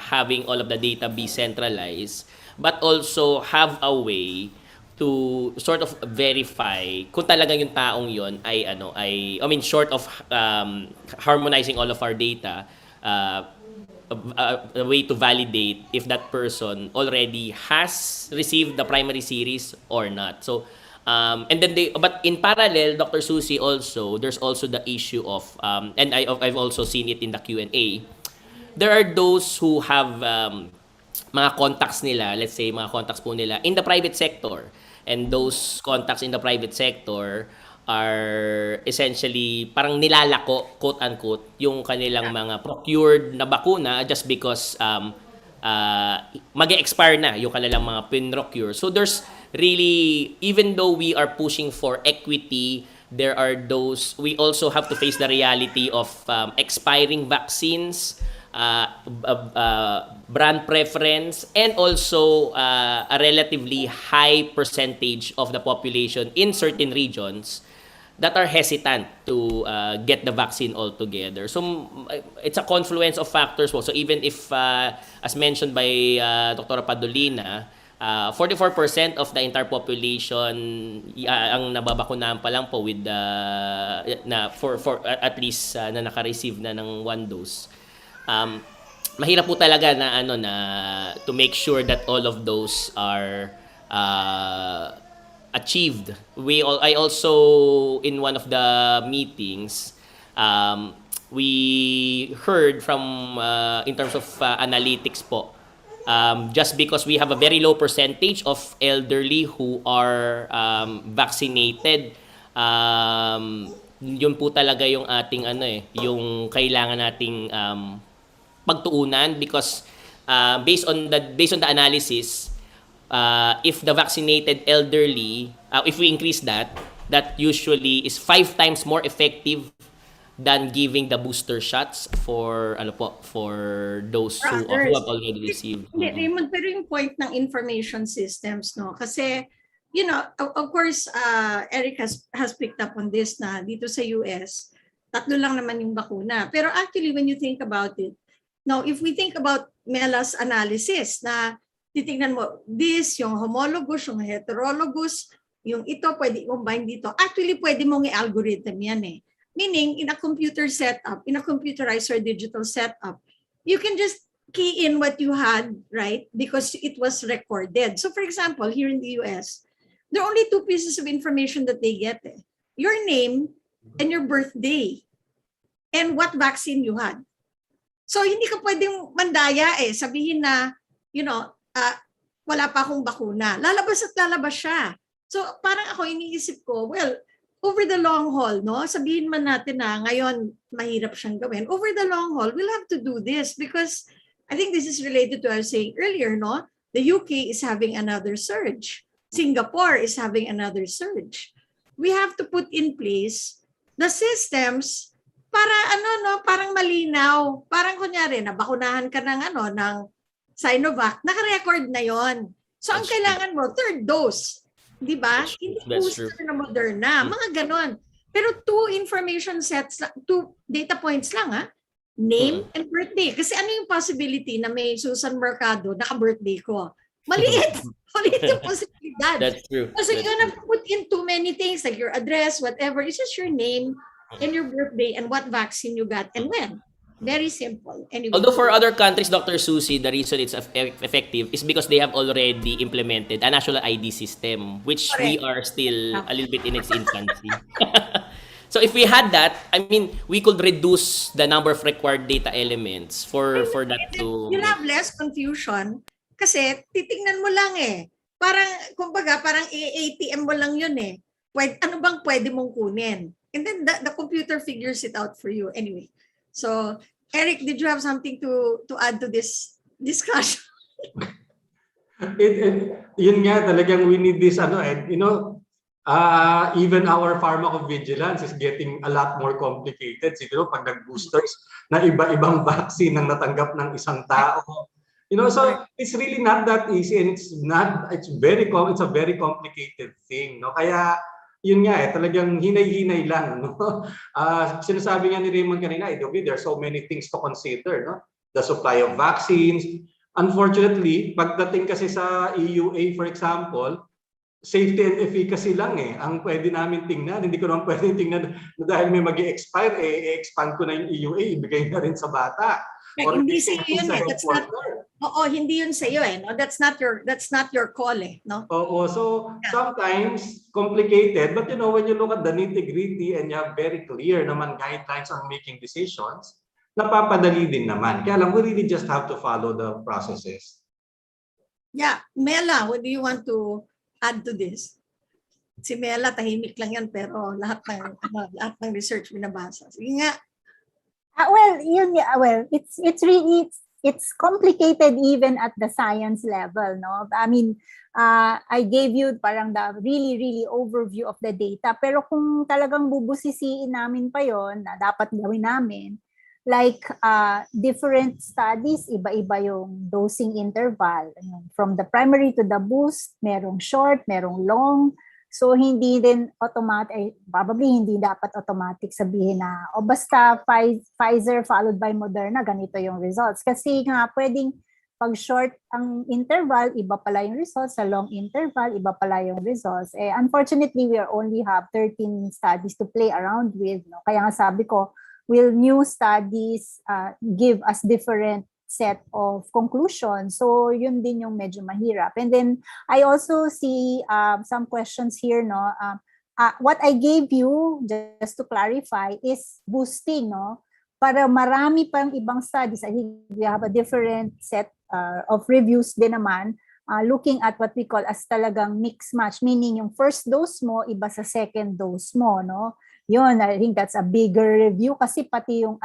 having all of the data be centralized, but also have a way to sort of verify kung talagang yung taong yon ay I mean short of harmonizing all of our data, a way to validate if that person already has received the primary series or not. So and then but in parallel, Dr. Susie, also there's also the issue of and I've also seen it in the Q&A. There are those who have mga contacts nila, let's say mga contacts po nila in the private sector, and those contacts in the private sector are essentially parang nilalako, quote unquote, yung kanilang mga procured na bakuna just because mag-expire na yung kanilang mga pinrocure. So there's really, even though we are pushing for equity, there are those, we also have to face the reality of expiring vaccines, brand preference, and also a relatively high percentage of the population in certain regions that are hesitant to get the vaccine altogether. So it's a confluence of factors po. So even if, as mentioned by Dr. Padolina, 44% of the entire population ang nababakunahan pa lang po with for at least na naka-receive na ng 1 dose. Mahirap po talaga na to make sure that all of those are achieved. I also, in one of the meetings, we heard from in terms of analytics po, just because we have a very low percentage of elderly who are vaccinated, yun po talaga yung ating yung kailangan nating pagtuunan, because based on the analysis, if the vaccinated elderly, if we increase that usually is 5 times more effective than giving the booster shots for those who have already received. Raymond, pero yung point ng information systems, no? Kasi, of course, Eric has picked up on this na dito sa US, 3 lang naman yung bakuna. Pero actually, when you think about it, now, if we think about Mela's analysis na titingnan mo, yung homologous, yung heterologous, yung ito, pwede combine dito. Actually, pwede mong i-algorithm yan eh. Meaning, in a computer setup, in a computerized or digital setup, you can just key in what you had, right? Because it was recorded. So for example, here in the US, there are only 2 pieces of information that they get. Eh. Your name and your birthday and what vaccine you had. So hindi ka pwedeng mandaya eh. Sabihin na, wala pa akong bakuna. Lalabas at lalabas siya. So parang ako iniisip ko, well, over the long haul, no? Sabihin man natin na ngayon mahirap siyang gawin. Over the long haul, we'll have to do this because I think this is related to what I was saying earlier, no? The UK is having another surge. Singapore is having another surge. We have to put in place the systems para parang malinaw. Parang kunyari, nabakunahan ka ng Sinovac, naka-record na yon. So ang kailangan mo, 3rd dose. Di ba? Hindi booster na Moderna. Mga ganon. Pero 2 information sets, 2 data points lang ha. Name and birthday. Kasi ano yung possibility na may Susan Mercado naka-birthday ko? Maliit. Maliit yung posibilidad. That's true. So you're gonna put in too many things like your address, whatever. It's just your name and your birthday and what vaccine you got and when. Very simple. Anyway. Although for other countries, Dr. Susie, the reason it's effective is because they have already implemented a national ID system, which we are still a little bit in its infancy. So if we had that, I mean, we could reduce the number of required data elements for that to... You'll have less confusion kasi titingnan mo lang eh. Parang, kumbaga, parang ATM mo lang yun eh. Ano bang pwede mong kunin? And then the computer figures it out for you. Anyway, so... Eric, did you have something to add to this discussion? Yun nga, talagang we need this, even our pharmacovigilance is getting a lot more complicated. Siguro pag nag-boosters na iba-ibang vaccine ang natanggap ng isang tao. So it's really not that easy, and it's a very complicated thing. No? Kaya yun nga talagang hinay-hinay lang. No? Sinasabi nga ni Raymond kanina, there are so many things to consider. No? The supply of vaccines. Unfortunately, pagdating kasi sa EUA, for example, safety and efficacy lang eh. Ang pwede namin tingnan, hindi ko naman pwede tingnan na dahil may mag-expire, expand ko na yung EUA, ibigay na rin sa bata. Or hindi sa iyo yun sa eh. health That's not, worker. hindi yun sa iyo eh. No? That's not your call eh. No? Oo, so sometimes complicated, but you know, when you look at the nitty-gritty and you have very clear naman guidelines on making decisions, napapadali din naman. Kaya lang, we really just have to follow the processes. Yeah, Mela, what do you want to add to this? Si Mela, tahimik lang yan, pero lahat ng research binabasa. Sige nga. It's complicated even at the science level, no? I mean, I gave you parang the really overview of the data, pero kung talagang bubusisiin namin pa yon na dapat gawin namin, like different studies, iba-iba yung dosing interval. From the primary to the boost, merong short, merong long. So hindi din automatic, probably hindi dapat automatic sabihin na o basta Pfizer followed by Moderna, ganito yung results. Kasi nga pwedeng pag short ang interval, iba pala yung results. Sa long interval, iba pala yung results. Unfortunately, we only have 13 studies to play around with. No? Kaya nga sabi ko, will new studies give us different set of conclusions? So yun din yung medyo mahirap. And then I also see some questions here, no? What I gave you, just to clarify, is boosting, no? Para marami pang ibang studies. I think we have a different set of reviews din naman, looking at what we call as talagang mix match, meaning yung first dose mo iba sa second dose mo, no? Yun, I think that's a bigger review kasi pati yung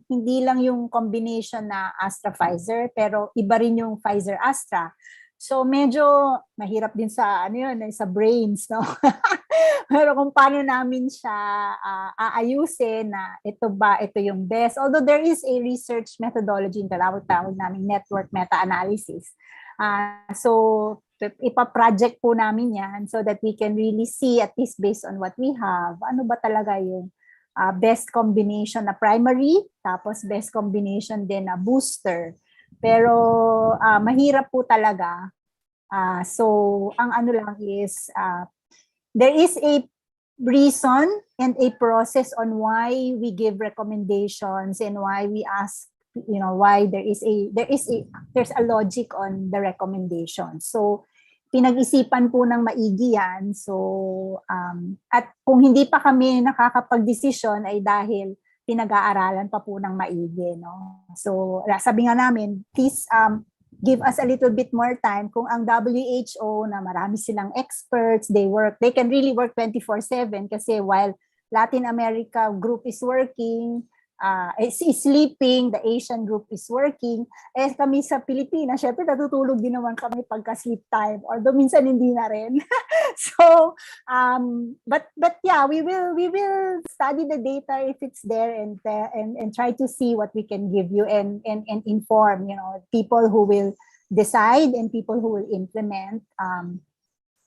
hindi lang yung combination na Astra-Pfizer, pero iba rin yung Pfizer-Astra. So medyo mahirap din sa sa brains, no? Pero kung paano namin siya aayusin na ito yung best. Although there is a research methodology na tawag namin network meta-analysis. So ipa-project po namin yan so that we can really see, at least based on what we have, ano ba talaga yung best combination na primary, tapos best combination din na booster. Pero mahirap po talaga. So ang lang is, there is a reason and a process on why we give recommendations and why we ask, why there's a logic on the recommendation. So pinag-isipan po ng maigi yan. So at kung hindi pa kami nakakapag-desisyon ay dahil pinag-aaralan pa po ng maigi, no? So sabi nga namin, please give us a little bit more time. Kung ang WHO na marami silang experts, they can really work 24/7 kasi while Latin America group is working, is sleeping, the Asian group is working, kami sa Pilipinas, syempre natutulog din naman kami pagka sleep time, although minsan hindi na rin. So, but yeah, we will study the data if it's there and try to see what we can give you and inform, people who will decide and people who will implement.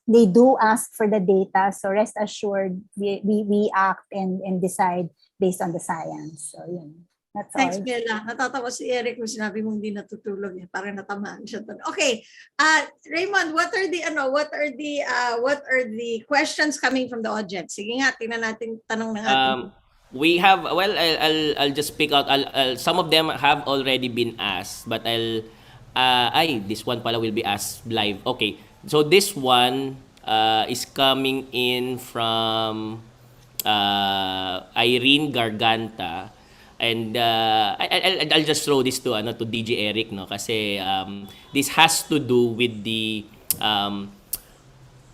They do ask for the data, so rest assured we act and decide based on the science. So yun. That's Thanks, all. Bella. Natatawa si Eric kung sinabi mong hindi natutulog niya. Parang natamaan siya. Okay. Raymond, what are the questions coming from the audience? Sige nga, tingnan natin tanong ng ating. We have, well, I'll just pick out, some of them have already been asked, but this one pala will be asked live. Okay. So this one is coming in from Irene Garganta, and I'll just throw this to DJ Eric, no, kasi this has to do with the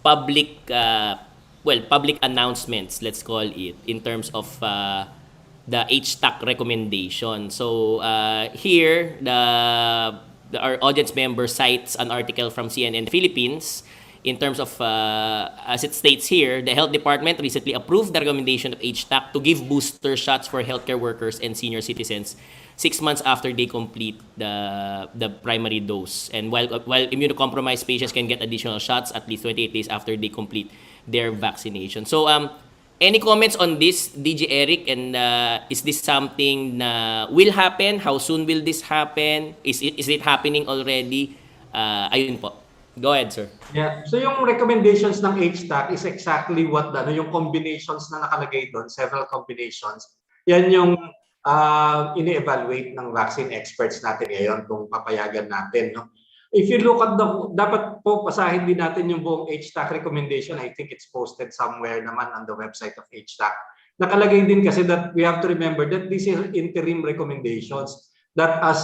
public announcements, let's call it, in terms of the HTAC recommendation. So here our audience member cites an article from CNN Philippines in terms of, as it states here, the health department recently approved the recommendation of HTAC to give booster shots for healthcare workers and senior citizens 6 months after they complete the primary dose. And while immunocompromised patients can get additional shots at least 28 days after they complete their vaccination. So, any comments on this, DJ Eric? And is this something na will happen? How soon will this happen? Is it happening already? Ayun po. Go ahead, sir. Yeah. So yung recommendations ng HTAC is exactly what yung combinations na nakalagay doon, several combinations. Yan yung ini-evaluate ng vaccine experts natin ngayon kung papayagan natin. No? If you look at dapat po pasahin din natin yung buong HTAC recommendation. I think it's posted somewhere naman on the website of HTAC. Nakalagay din kasi that we have to remember that these are interim recommendations. That as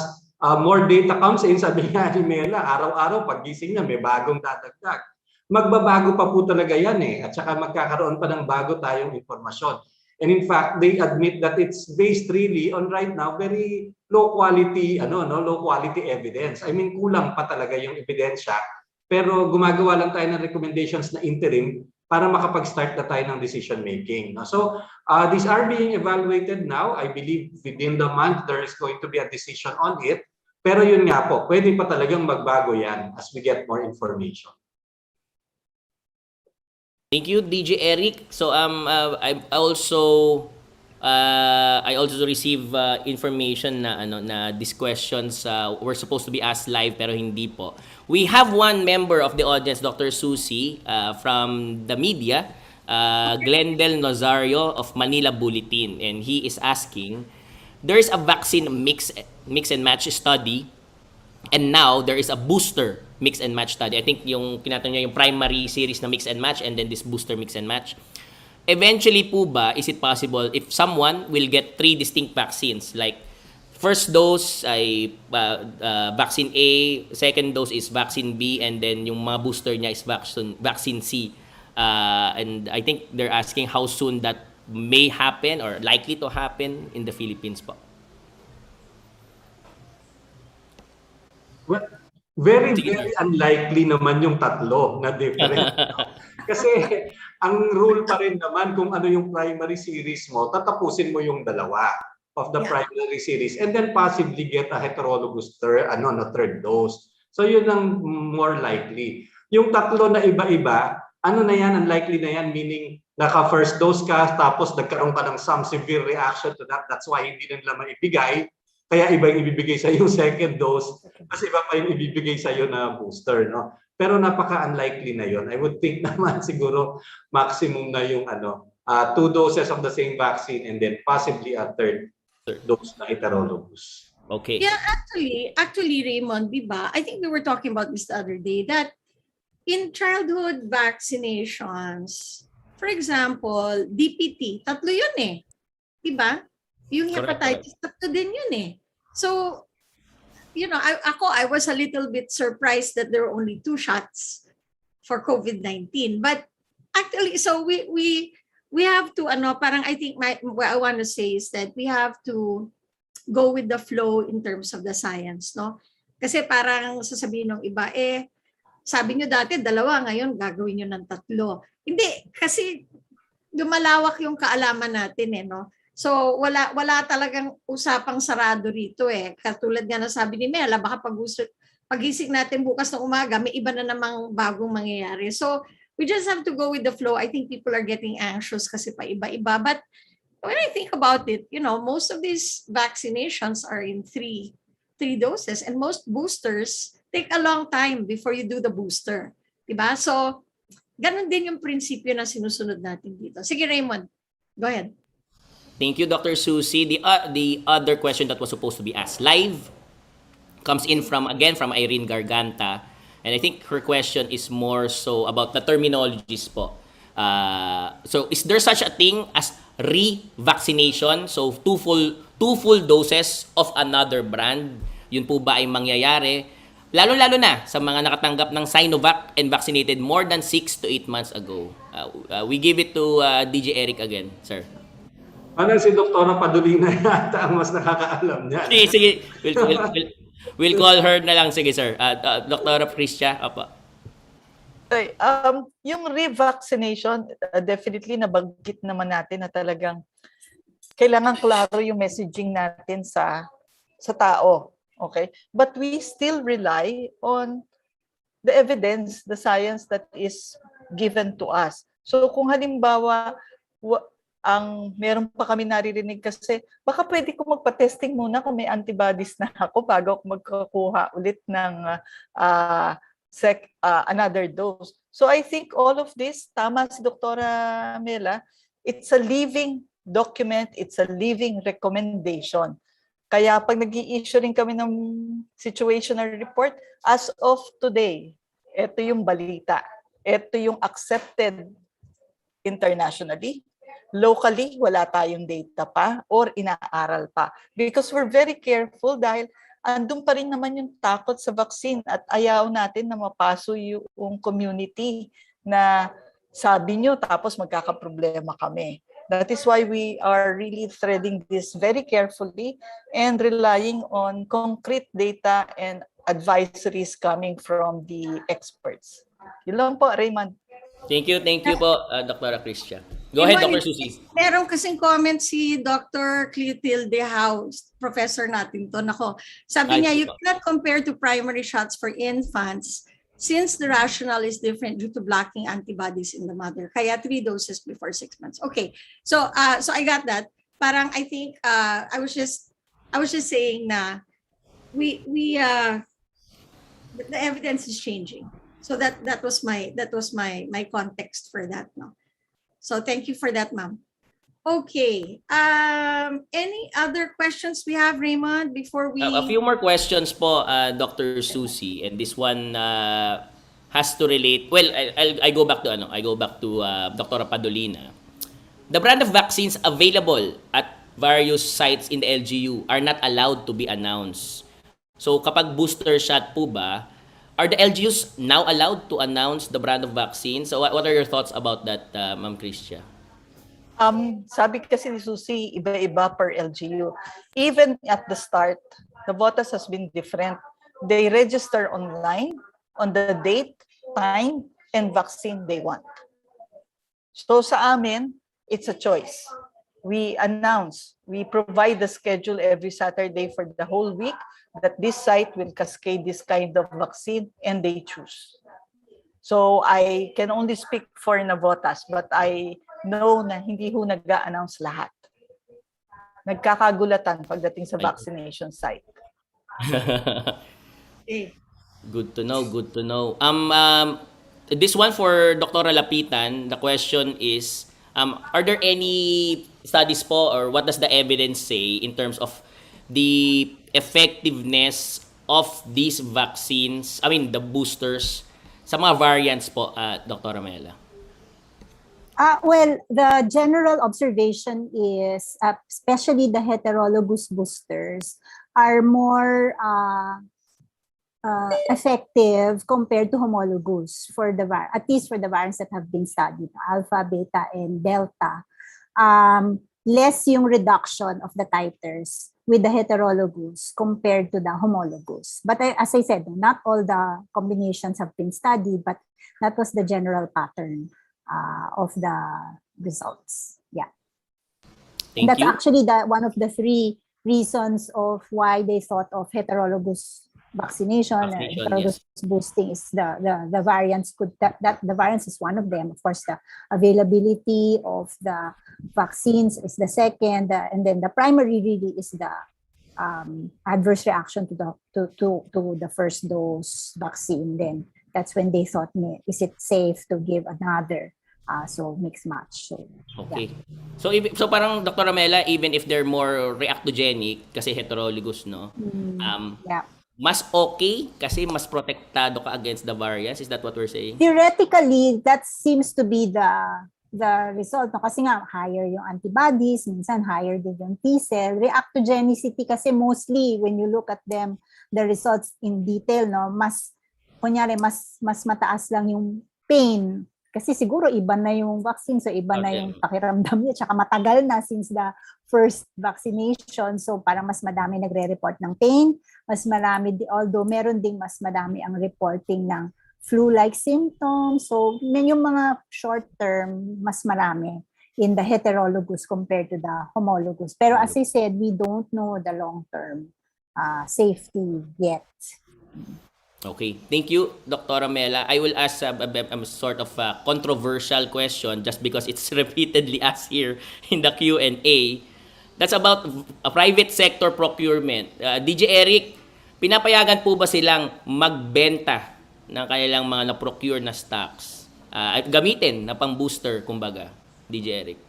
more data comes in, sabi nga ni Mela, araw-araw paggising niya may bagong dadagdag. Magbabago pa po talaga yan at saka magkakaroon pa ng bago tayong informasyon. And in fact, they admit that it's based really on right now very low quality low quality evidence. I mean, kulang pa talaga yung ebidensya, pero gumagawa lang tayo ng recommendations na interim para makapag-start na tayo ng decision making. So, these are being evaluated now. I believe within the month there is going to be a decision on it. Pero yun nga po, pwede pa talagang magbago yan as we get more information. Thank you, DJ Eric. So I also receive information na these questions were supposed to be asked live pero hindi po. We have one member of the audience, Dr. Susie, from the media, Glendel Nazario of Manila Bulletin, and he is asking, there's a vaccine mix and match study, and now there is a booster mix and match study. I think yung tinatanong niya yung primary series na mix and match and then this booster mix and match. Eventually po ba, is it possible if someone will get 3 distinct vaccines, like first dose ay vaccine A, second dose is vaccine B, and then yung mga booster niya is vaccine C. And I think they're asking how soon that may happen or likely to happen in the Philippines po. Well, very unlikely naman yung tatlo na different. Kasi ang rule pa rin naman kung ano yung primary series mo, tatapusin mo yung dalawa of the primary series and then possibly get a heterologous third dose. So yun ang more likely. Yung tatlo na iba-iba, unlikely na yan, meaning naka-first dose ka tapos nagkaroon ka ng some severe reaction to that. That's why hindi nila maibigay. Kaya iba yung ibibigay sa yung second dose, kasi iba pa yung ibibigay sa iyo na booster, no? Pero napaka-unlikely na yon. I would think naman siguro maximum na yung 2 doses of the same vaccine and then possibly a third dose na heterologous. Okay. Yeah, actually Raymond, di ba? I think we were talking about this the other day that in childhood vaccinations, for example, DPT, 3 yun di ba? Yung hepatitis, 3 din yun So, I was a little bit surprised that there were only 2 shots for COVID-19. But actually, so we have to, parang I think what I want to say is that we have to go with the flow in terms of the science, no? Kasi parang sasabihin ng iba, sabi nyo dati 2, ngayon gagawin nyo ng 3. Hindi, kasi lumalawak yung kaalaman natin no? So wala talagang usapang sarado rito Katulad nga na sabi ni Mela, baka pagising natin bukas ng umaga, may iba na namang bagong mangyayari. So we just have to go with the flow. I think people are getting anxious kasi pa iba-iba. But when I think about it, most of these vaccinations are in 3 doses, and most boosters take a long time before you do the booster. Diba? So ganun din yung prinsipyo na sinusunod natin dito. Sige Raymond, go ahead. Thank you, Dr. Susie. The other question that was supposed to be asked live comes in from Irene Garganta. And I think her question is more so about the terminologies po. So is there such a thing as re-vaccination? So two full doses of another brand? Yun po ba ay mangyayari? Lalo-lalo na sa mga nakatanggap ng Sinovac and vaccinated more than 6 to 8 months ago. We give it to DJ Eric again, sir. Si Dr. Padolina yata ang mas nakakaalam niya. Sige. We'll call her na lang. Sige, sir. Dr. Christia, apa. Yung revaccination, definitely nabanggit naman natin na talagang kailangan klaro yung messaging natin sa tao. Okay? But we still rely on the evidence, the science that is given to us. So kung halimbawa, meron pa kami naririnig kasi baka pwede ko magpa-testing muna kung may antibodies na ako bago ako magkukuha ulit ng another dose. So I think all of this, tama si Dr. Mela, it's a living document, it's a living recommendation. Kaya pag nag-i-issue rin kami ng situational report, as of today, ito yung balita. Ito yung accepted internationally. Locally, wala tayong data pa or inaaral pa. Because we're very careful dahil andun pa rin naman yung takot sa vaccine at ayaw natin na mapaso yung community na sabi nyo tapos magkakaproblema kami. That is why we are really threading this very carefully and relying on concrete data and advisories coming from the experts. Yun lang po, Raymond. Thank you po, Dr. Christia. Go ahead, Dr. Susie. Meron kasing comment si Dr. Clotilde House, professor natin to. Nako, sabi niya, you cannot compare to primary shots for infants since the rationale is different due to blocking antibodies in the mother. Kaya 3 doses before 6 months. Okay, so I got that. Parang I think I was just saying na the evidence is changing. So that was my context for that, no. So thank you for that, ma'am. Okay. Any other questions we have, Raymond, before we... A few more questions po, Dr. Susie, and this one has to relate. Well, I go back to Dr. Padolina. The brand of vaccines available at various sites in the LGU are not allowed to be announced. So kapag booster shot po ba, are the LGUs now allowed to announce the brand of vaccine? So what are your thoughts about that, Ma'am Christia? Sabi kasi ni Susie, iba-iba per LGU. Even at the start, Navotas has been different. They register online on the date, time, and vaccine they want. So sa amin, it's a choice. We announce, we provide the schedule every Saturday for the whole week that this site will cascade this kind of vaccine and they choose. So I can only speak for Navotas, but I know na hindi ho nag-a-announce lahat. Nagkakagulatan pagdating sa vaccination site. Good to know. This one for Dr. Lapitan, the question is, are there any studies po or what does the evidence say in terms of the effectiveness of these vaccines, the boosters, sa mga variants po, Dr. Carmela? Well, the general observation is, especially the heterologous boosters, are more effective compared to homologous for at least for the variants that have been studied, alpha, beta, and delta. Less yung reduction of the titers with the heterologous compared to the homologous. But as I said, not all the combinations have been studied, but that was the general pattern of the results. Yeah. That's actually one of the 3 reasons of why they thought of heterologous vaccination and heterologous boosting is the variants that the variants is one of them. Of course, the availability of the vaccines is the second, and then the primary really is the adverse reaction to the first dose vaccine. Then that's when they thought, is it safe to give another? So mix match. So, okay. Yeah. So parang Dr. Carmela, even if they're more reactogenic kasi heterologous, no? Yeah. Mas okay kasi mas protektado ka against the variants. Is that what we're saying? Theoretically, that seems to be the result. No? Kasi nga, higher yung antibodies, minsan higher din yung T-cell. Reactogenicity kasi mostly, when you look at them, the results in detail, no, kunyari, mas mataas lang yung pain. Kasi siguro iba na yung vaccine, so iba na yung pakiramdam niya, tsaka matagal na since the first vaccination, so parang mas madami nagre-report ng pain, mas marami, although meron ding mas madami ang reporting ng flu-like symptoms, so yung mga short-term, mas marami in the heterologous compared to the homologous. Pero as I said, we don't know the long-term safety yet. Okay. Thank you, Dr. Mela. I will ask a sort of a controversial question just because it's repeatedly asked here in the Q&A. That's about a private sector procurement. DJ Eric, pinapayagan po ba silang magbenta ng kanilang mga na-procure na stocks at gamitin na pang-booster, kumbaga, DJ Eric?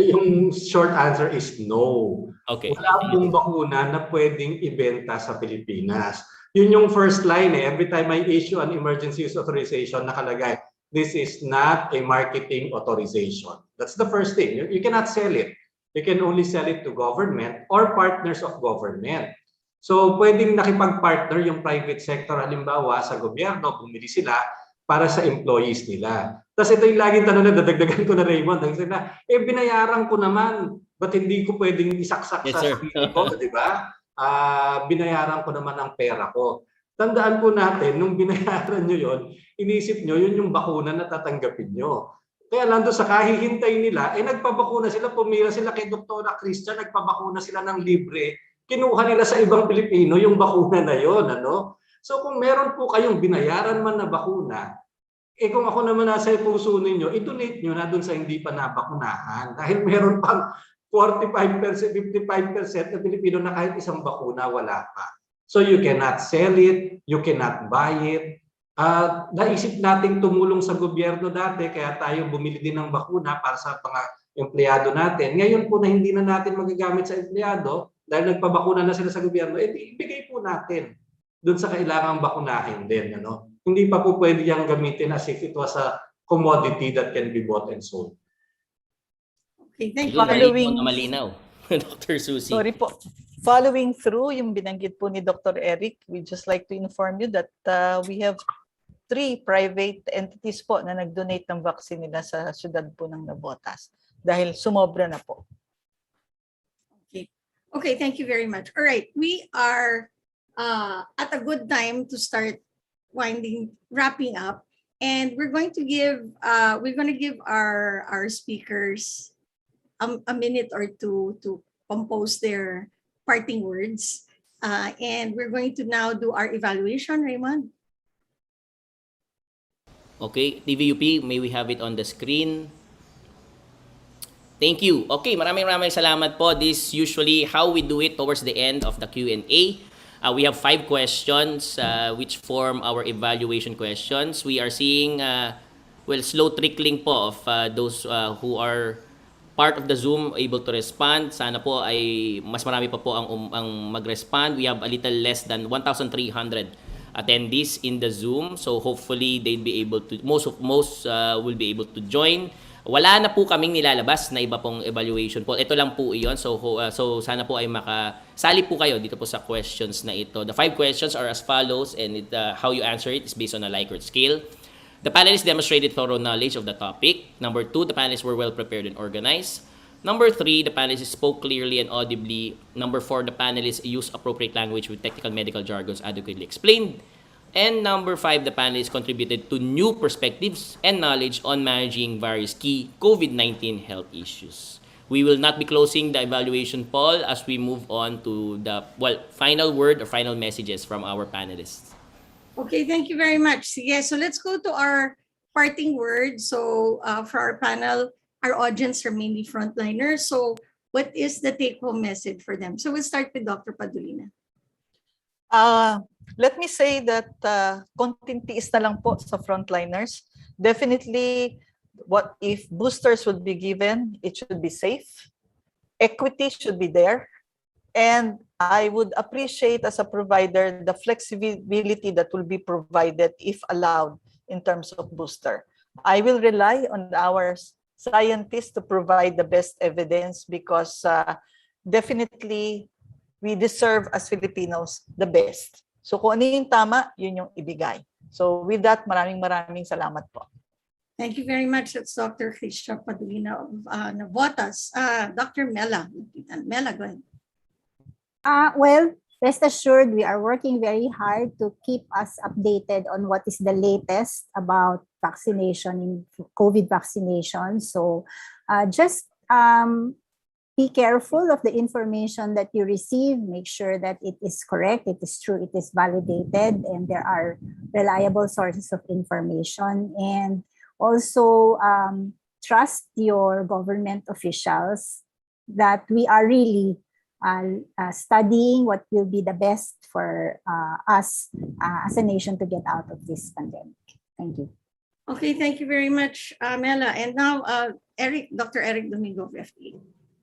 Yung short answer is no. Okay. Wala pong bakuna na pwedeng ibenta sa Pilipinas. Yun yung first line eh. Every time I issue an emergency use authorization, nakalagay, this is not a marketing authorization. That's the first thing. You cannot sell it. You can only sell it to government or partners of government. So, pwedeng nakipag-partner yung private sector, halimbawa sa gobyerno, bumili sila para sa employees nila. Tapos ito yung laging tanong na dadagdagan ko na Raymond. Binayaran ko naman. Ba't hindi ko pwedeng isaksak sa sarili ko, di ba? Binayaran ko naman ang pera ko. Tandaan po natin, nung binayaran nyo yon, inisip nyo, yun yung bakuna na tatanggapin nyo. Kaya lando sa kahihintay nila, nagpabakuna sila, pumila sila kay Dr. Christia, nagpabakuna sila ng libre, kinuha nila sa ibang Pilipino yung bakuna na yon, ano? So kung meron po kayong binayaran man na bakuna, kung ako naman nasa puso ninyo, i-donate nyo na dun sa hindi pa nabakunahan. Dahil meron pang 45%, 55% na Pilipino na kahit isang bakuna wala pa. So you cannot sell it, you cannot buy it. Naisip nating tumulong sa gobyerno dati, kaya tayo bumili din ng bakuna para sa mga empleyado natin. Ngayon po na hindi na natin magagamit sa empleyado, dahil nagpabakuna na sila sa gobyerno, ibigay po natin doon sa kailangang bakunahin din. Ano? Hindi pa po pwede yung gamitin as if it was a commodity that can be bought and sold. Okay, thank you. Following, malinaw, Dr. Susie. Sorry po. Following through yung binanggit po ni Dr. Eric, we just like to inform you that we have 3 private entities po na nag-donate ng vaccine nila sa syudad po ng Navotas dahil sumobra na po. Okay, thank you very much. All right, we are at a good time to start wrapping up, and we're going to give our speakers a minute or two to compose their parting words, and we're going to now do our evaluation. Raymond. Okay, TVUP, may we have it on the screen? Thank you. Okay, maraming salamat po. This is usually how we do it towards the end of the Q&A. We have 5 questions which form our evaluation questions. We are seeing slow trickling po of those who are part of the Zoom able to respond. Sana po ay mas marami pa po ang mag-respond. We have a little less than 1,300 attendees in the Zoom. So hopefully they'll be able to, most will be able to join. Wala na po kaming nilalabas na iba pong evaluation poll. Ito lang po iyon. So sana po ay makasali po kayo dito po sa questions na ito. The 5 questions are as follows, and how you answer it is based on a Likert scale. The panelists demonstrated thorough knowledge of the topic. Number 2, the panelists were well prepared and organized. Number 3, the panelists spoke clearly and audibly. Number 4, the panelists used appropriate language with technical medical jargons adequately explained. And number 5, the panelists contributed to new perspectives and knowledge on managing various key COVID-19 health issues. We will not be closing the evaluation poll as we move on to the final word or final messages from our panelists. Okay, thank you very much. Yes, so let's go to our parting words. So for our panel, our audience are mainly frontliners. So what is the take-home message for them? So we'll start with Dr. Padolina. Let me say that konting tiis na lang po sa frontliners. Definitely, what if boosters would be given, it should be safe. Equity should be there. And I would appreciate as a provider the flexibility that will be provided if allowed in terms of booster. I will rely on our scientists to provide the best evidence because definitely we deserve as Filipinos the best. So kung ano yung tama, yun yung ibigay. So with that, maraming salamat po. Thank you very much. That's Dr. Christia Padolina of Navotas. Dr. Mela. Mela, go ahead. Well, rest assured, we are working very hard to keep us updated on what is the latest about vaccination, in COVID vaccination. So just be careful of the information that you receive. Make sure that it is correct, it is true, it is validated, and there are reliable sources of information. And also trust your government officials that we are really studying what will be the best for us as a nation to get out of this pandemic. Thank you. Okay, thank you very much, Mela. And now, Dr. Eric Domingo of FDA.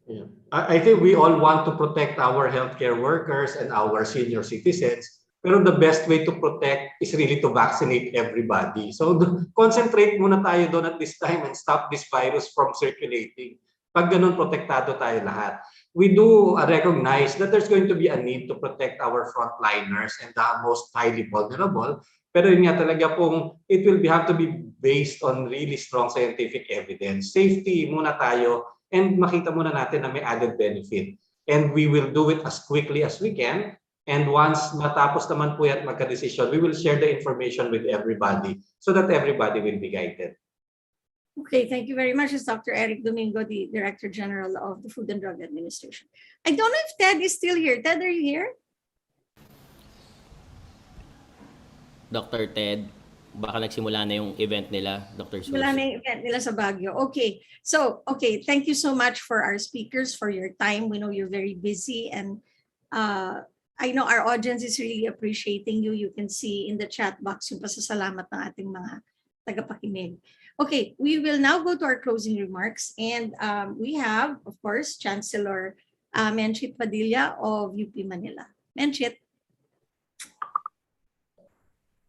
Yeah. I think we all want to protect our healthcare workers and our senior citizens. Pero the best way to protect is really to vaccinate everybody. So concentrate muna tayo doon at this time and stop this virus from circulating. Pag ganun, protektado tayo lahat. We do recognize that there's going to be a need to protect our frontliners and the most highly vulnerable. Pero yun nga talaga pong it will have to be based on really strong scientific evidence. Safety muna tayo and makita muna natin na may added benefit. And we will do it as quickly as we can. And once matapos naman po yan magka-decision, we will share the information with everybody so that everybody will be guided. Okay, thank you very much. It's Dr. Eric Domingo, the Director General of the Food and Drug Administration. I don't know if Ted is still here. Ted, are you here? Dr. Ted, baka nagsimula na yung event nila, Dr. Susie. Wala na yung event nila sa Baguio. Okay. So, okay. Thank you so much for our speakers, for your time. We know you're very busy and I know our audience is really appreciating you. You can see in the chat box yung pasasalamat ng ating mga tagapakinig. Okay, we will now go to our closing remarks. And we have, of course, Chancellor Menti Padilla of UP Manila. Menti.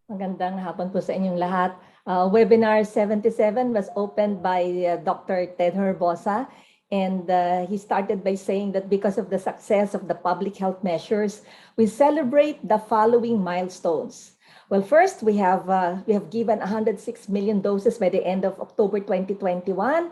Magandang hapon po sa inyong lahat. Webinar 77 was opened by Dr. Ted Herbosa, and he started by saying that because of the success of the public health measures, we celebrate the following milestones. Well, first, we have given 106 million doses by the end of October 2021.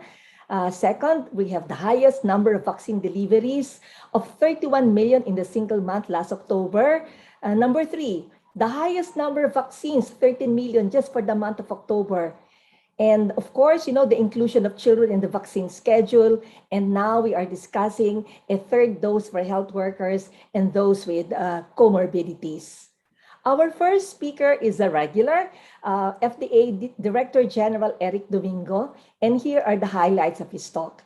Second, we have the highest number of vaccine deliveries of 31 million in the single month last October. Number three, the highest number of vaccines, 13 million just for the month of October. And of course, you know, the inclusion of children in the vaccine schedule. And now we are discussing a third dose for health workers and those with comorbidities. Our first speaker is a regular, FDA Director General Eric Domingo. And here are the highlights of his talk.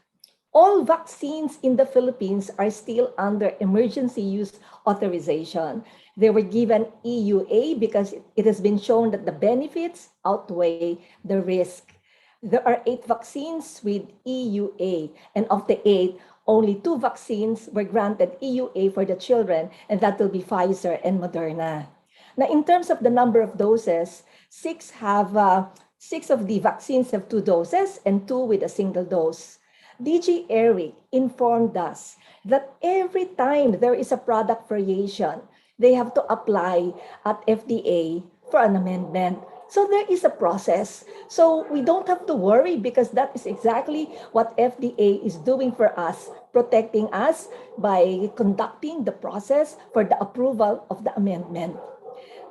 All vaccines in the Philippines are still under emergency use authorization. They were given EUA because it has been shown that the benefits outweigh the risk. There are 8 vaccines with EUA, and of the 8, only 2 vaccines were granted EUA for the children, and that will be Pfizer and Moderna. Now, in terms of the number of doses, 6 of the vaccines have 2 doses and 2 with a single dose. DG Eric informed us that every time there is a product variation, they have to apply at FDA for an amendment. So there is a process. So we don't have to worry because that is exactly what FDA is doing for us, protecting us by conducting the process for the approval of the amendment.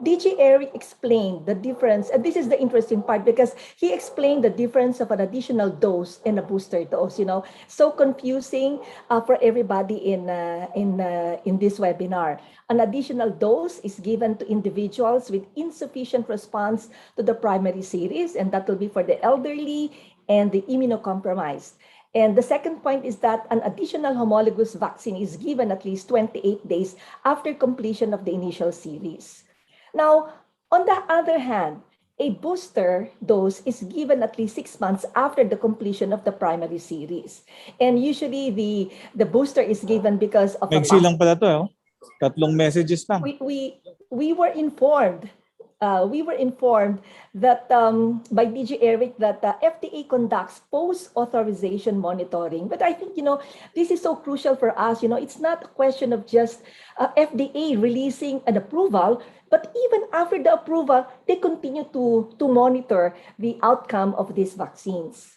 DG Eric explained the difference, and this is the interesting part because he explained the difference of an additional dose and a booster dose. You know, so confusing for everybody in this webinar. An additional dose is given to individuals with insufficient response to the primary series, and that will be for the elderly and the immunocompromised. And the second point is that an additional homologous vaccine is given at least 28 days after completion of the initial series. Now, on the other hand, a booster dose is given at least 6 months after the completion of the primary series. And usually the booster is given because of Maiksi lang pala to, 3 messages lang. We were informed that by DG Eric that FDA conducts post-authorization monitoring. But I think, you know, this is so crucial for us. You know, it's not a question of just FDA releasing an approval, but even after the approval, they continue to monitor the outcome of these vaccines.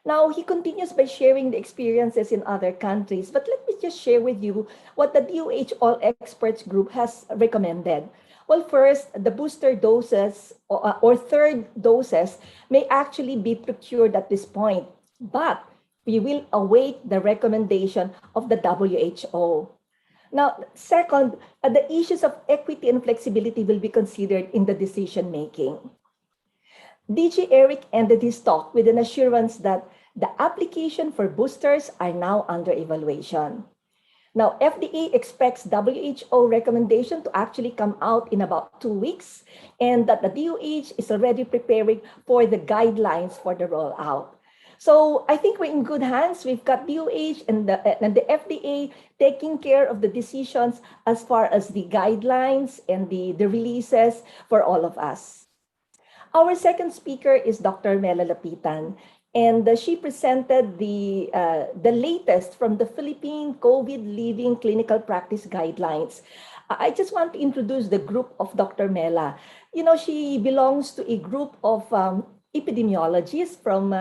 Now, he continues by sharing the experiences in other countries, but let me just share with you what the DOH All Experts Group has recommended. Well, first, the booster doses or third doses may actually be procured at this point, but we will await the recommendation of the WHO. Now, second, the issues of equity and flexibility will be considered in the decision making. DG Eric ended his talk with an assurance that the application for boosters are now under evaluation. Now, FDA expects WHO recommendation to actually come out in about 2 weeks, and that the DOH is already preparing for the guidelines for the rollout. So I think we're in good hands. We've got DOH and the FDA taking care of the decisions as far as the guidelines and the releases for all of us. Our second speaker is Dr. Mela Lapitan, and she presented the latest from the Philippine COVID Living Clinical Practice Guidelines. I just want to introduce the group of Dr. Mela. You know, she belongs to a group of epidemiologists from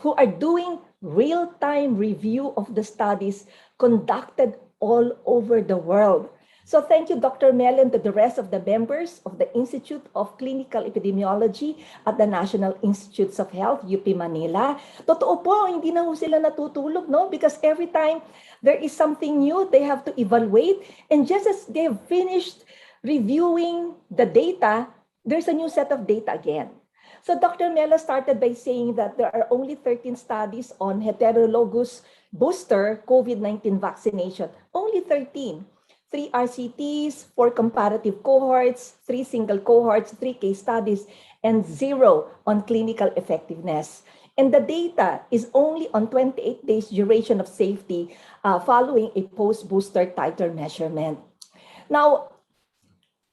who are doing real-time review of the studies conducted all over the world. So thank you, Dr. Mel, and to the rest of the members of the Institute of Clinical Epidemiology at the National Institutes of Health, UP Manila. Totoo po, hindi na ho sila natutulog, no? Because every time there is something new, they have to evaluate. And just as they've finished reviewing the data, there's a new set of data again. So Dr. Mela started by saying that there are only 13 studies on heterologous booster COVID-19 vaccination. Only 13. 3 RCTs, 4 comparative cohorts, 3 single cohorts, 3 case studies, and 0 on clinical effectiveness. And the data is only on 28 days duration of safety following a post-booster titer measurement. Now,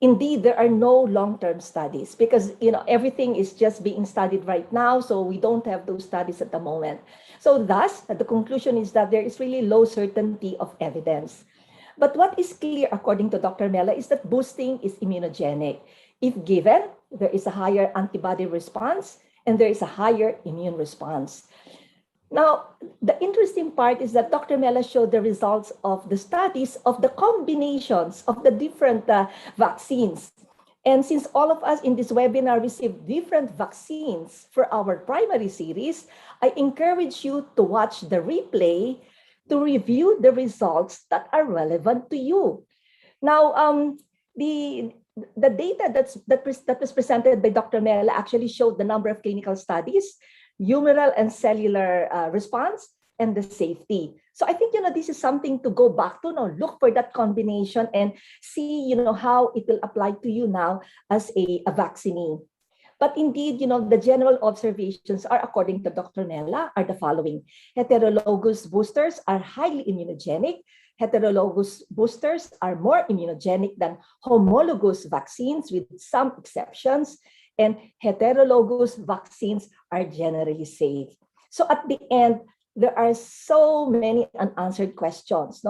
indeed, there are no long-term studies because everything is just being studied right now, so we don't have those studies at the moment. So thus, the conclusion is that there is really low certainty of evidence. But what is clear, according to Dr. Mela, is that boosting is immunogenic. If given, there is a higher antibody response and there is a higher immune response. Now, the interesting part is that Dr. Mela showed the results of the studies of the combinations of the different vaccines. And since all of us in this webinar received different vaccines for our primary series, I encourage you to watch the replay to review the results that are relevant to you. Now, the data that was presented by Dr. Mela actually showed the number of clinical studies, humoral and cellular response, and the safety. So I think, this is something to go back to, look for that combination and see, how it will apply to you now as a vaccinee. But indeed, the general observations are, according to Dr. Mela, are the following. Heterologous boosters are highly immunogenic. Heterologous boosters are more immunogenic than homologous vaccines with some exceptions. And heterologous vaccines are generally safe. So at the end, there are so many unanswered questions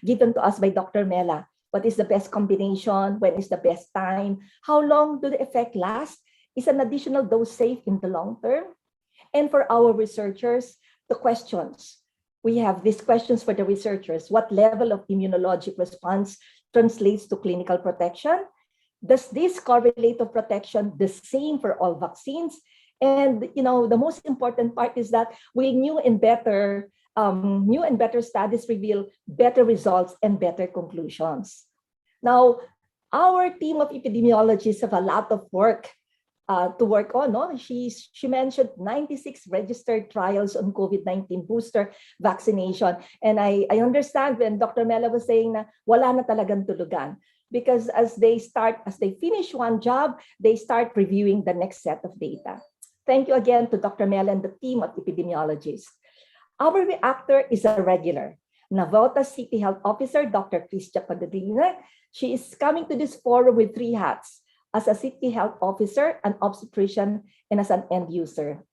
given to us by Dr. Mela. What is the best combination? When is the best time? How long do the effect last? Is an additional dose safe in the long term? And for our researchers, the questions. We have these questions for the researchers. What level of immunologic response translates to clinical protection? Does this correlate to protection the same for all vaccines? And the most important part is that will new and better studies reveal better results and better conclusions. Now, our team of epidemiologists have a lot of work to work on. She mentioned 96 registered trials on COVID-19 booster vaccination. And I understand when Dr. Mela was saying na wala na talagang tulugan. Because as they finish one job, they start reviewing the next set of data. Thank you again to Dr. Mela and the team of epidemiologists. Our reactor is a regular. Navotas City Health Officer, Dr. Christia Padolina. She is coming to this forum with 3 hats: as a city health officer, an obstetrician, and as an end user.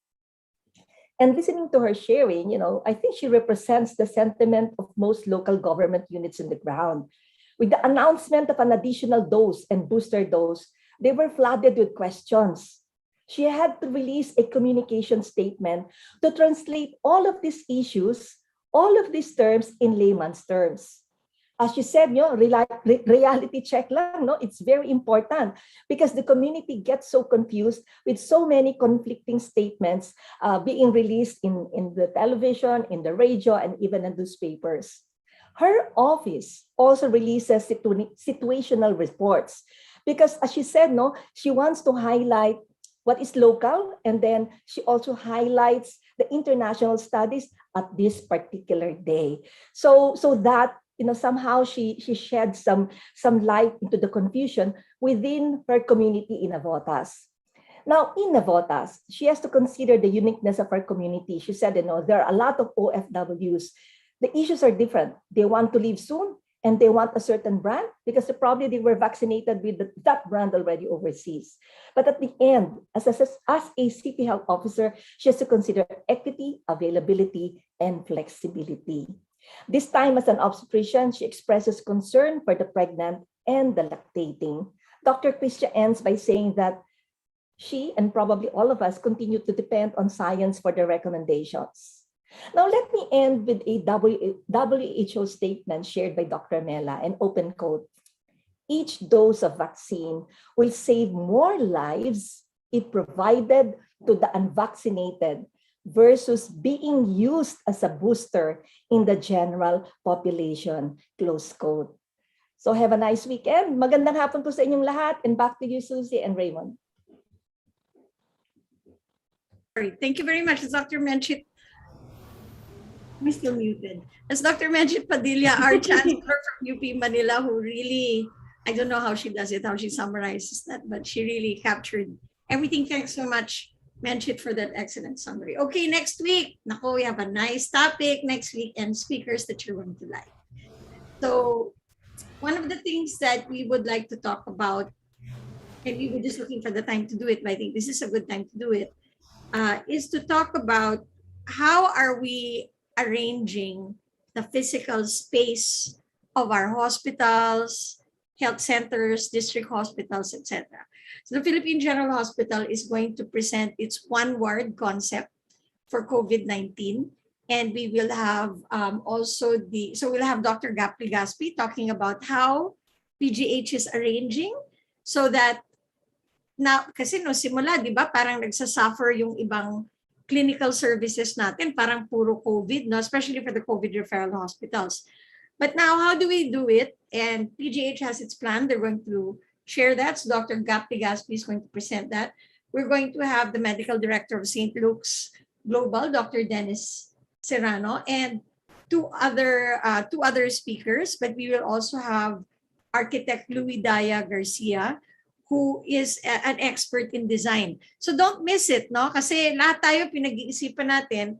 And listening to her sharing, I think she represents the sentiment of most local government units in the ground. With the announcement of an additional dose and booster dose, they were flooded with questions. She had to release a communication statement to translate all of these issues, all of these terms in layman's terms. As you said, reality check lang, it's very important because the community gets so confused with so many conflicting statements being released in the television, in the radio, and even in newspapers. Her office also releases situational reports because, as she said, she wants to highlight what is local, and then she also highlights the international studies at this particular day. So that, somehow she shed some light into the confusion within her community in Navotas. Now, in Navotas, she has to consider the uniqueness of her community. She said, there are a lot of OFWs. The issues are different. They want to leave soon, and they want a certain brand because probably they were vaccinated with that brand already overseas. But at the end, as a city health officer, she has to consider equity, availability, and flexibility. This time as an obstetrician, she expresses concern for the pregnant and the lactating. Dr. Christia ends by saying that she and probably all of us continue to depend on science for the recommendations. Now, let me end with a WHO statement shared by Dr. Carmela, an open quote. Each dose of vaccine will save more lives if provided to the unvaccinated versus being used as a booster in the general population, close quote. So have a nice weekend. Magandang hapon po sa inyong lahat. And back to you, Susie and Raymond. Great. Thank you very much, Dr. Menti. I'm still muted. As Dr. Menti Padilla, our Chancellor from UP Manila, who really, I don't know how she does it, how she summarizes that, but she really captured everything. Thanks so much, Menti, for that excellent summary. Okay, next week, nako, we have a nice topic next week and speakers that you're going to like. So one of the things that we would like to talk about, and we were just looking for the time to do it, but I think this is a good time to do it, is to talk about how are we arranging the physical space of our hospitals, health centers, district hospitals, etc. So the Philippine General Hospital is going to present its one-word concept for COVID-19. And we will have we'll have Dr. Gapri Gaspi talking about how PGH is arranging so that na kasi simula, di ba, parang nagsasuffer yung ibang clinical services natin, parang puro COVID, especially for the COVID referral hospitals. But now, how do we do it? And PGH has its plan. They're going to share that. So Dr. Gapri Gaspi is going to present that. We're going to have the medical director of St. Luke's Global, Dr. Dennis Serrano, and two other speakers. But we will also have architect Louis Daya Garcia, who is an expert in design. So don't miss it, no? Kasi lahat tayo pinag-iisipan natin,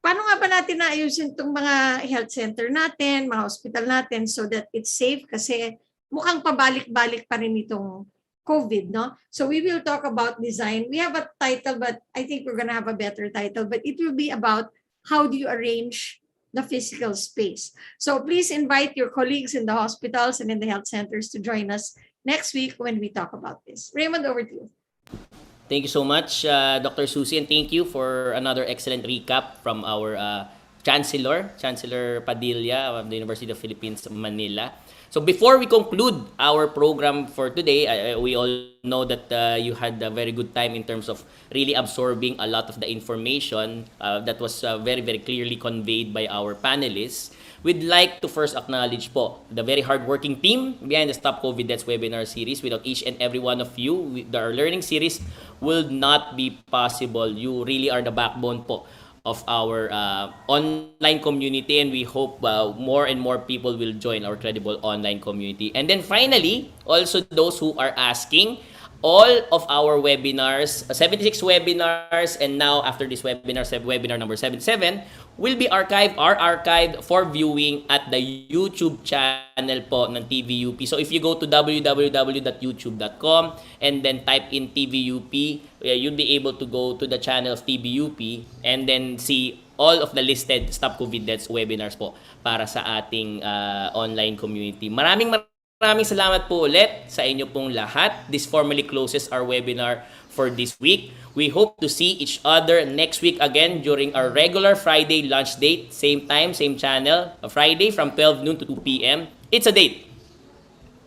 paano nga ba natin naayusin itong mga health center natin, mga hospital natin, so that it's safe kasi mukhang pabalik-balik pa rin itong COVID, no? So we will talk about design. We have a title, but I think we're gonna have a better title, but it will be about how do you arrange the physical space. So please invite your colleagues in the hospitals and in the health centers to join us next week when we talk about this. Raymond, over to you. Thank you so much, Dr. Susie, and thank you for another excellent recap from our Chancellor Padilla of the University of the Philippines, Manila. So before we conclude our program for today, we all know that you had a very good time in terms of really absorbing a lot of the information that was very, very clearly conveyed by our panelists. We'd like to first acknowledge po the very hardworking team behind the Stop COVID Deaths webinar series. Without each and every one of you, our learning series will not be possible. You really are the backbone po of our online community, and we hope more and more people will join our credible online community. And then finally, also those who are asking, all of our webinars, 76 webinars, and now after this webinar, webinar number 77, will be archived for viewing at the YouTube channel po ng TVUP. So if you go to www.youtube.com and then type in TVUP, you'll be able to go to the channel of TVUP and then see all of the listed Stop COVID Deaths webinars po para sa ating online community. Maraming salamat po ulit sa inyo pong lahat. This formally closes our webinar for this week. We hope to see each other next week again during our regular Friday lunch date. Same time, same channel. Friday from 12 noon to 2 p.m. It's a date.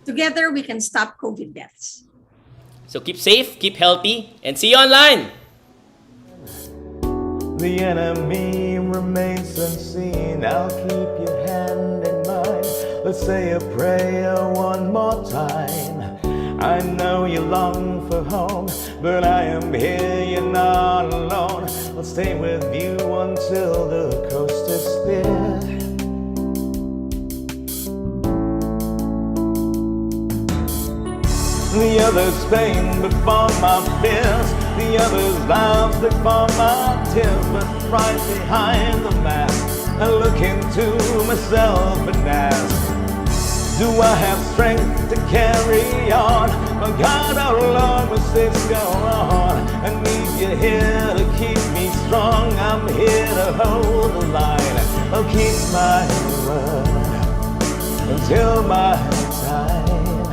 Together, we can stop COVID deaths. So keep safe, keep healthy, and see you online. The enemy remains unseen. I'll keep your hand in mine. Let's say a prayer one more time. I know you long for home, but I am here, you're not alone. I'll stay with you until the coast is clear. The others pain before my fears, the others love before my tears. But right behind the mask, I look into myself and ask, do I have strength to carry on? Oh God, how long must this go on? I need you here to keep me strong. I'm here to hold the line. I'll keep my word until my time.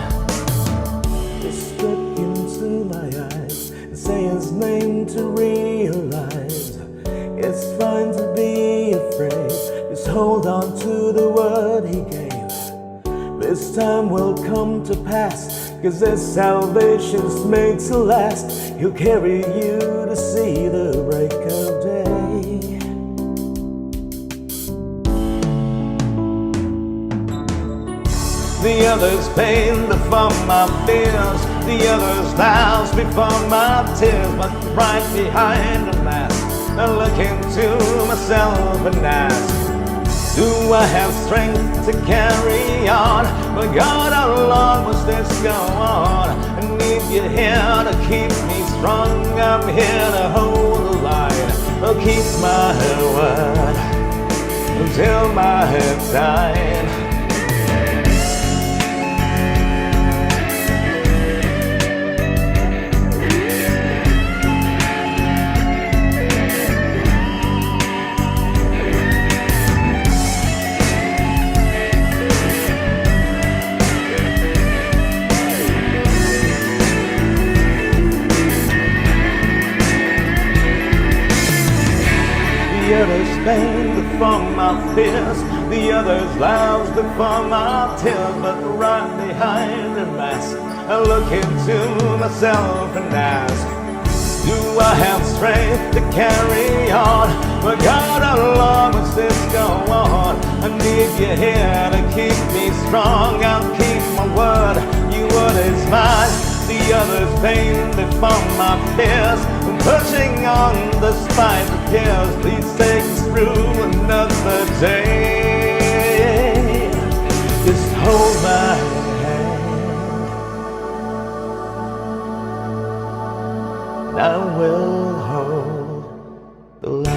Just look into my eyes and say his name to realize it's fine to be afraid. Just hold on to the word he gave. This time will come to pass, 'cause this salvation's made to last. He'll carry you to see the break of day. The others pain before my fears, the others vows before my tears. But right behind the mask, I look into myself and ask, do I have strength to carry on? But God, how long must this go on? I need you here to keep me strong. I'm here to hold the line. I'll keep my word until my time. The others pain before my fears, the others loves before my tears. But right behind the mask, I look into myself and ask, do I have strength to carry on? But God, how long must this go on? I need you here to keep me strong. I'll keep my word, your word is mine. The others pain before my fears, pushing on despite the tears. Please take us through another day. Just hold my hand, and I will hold the line.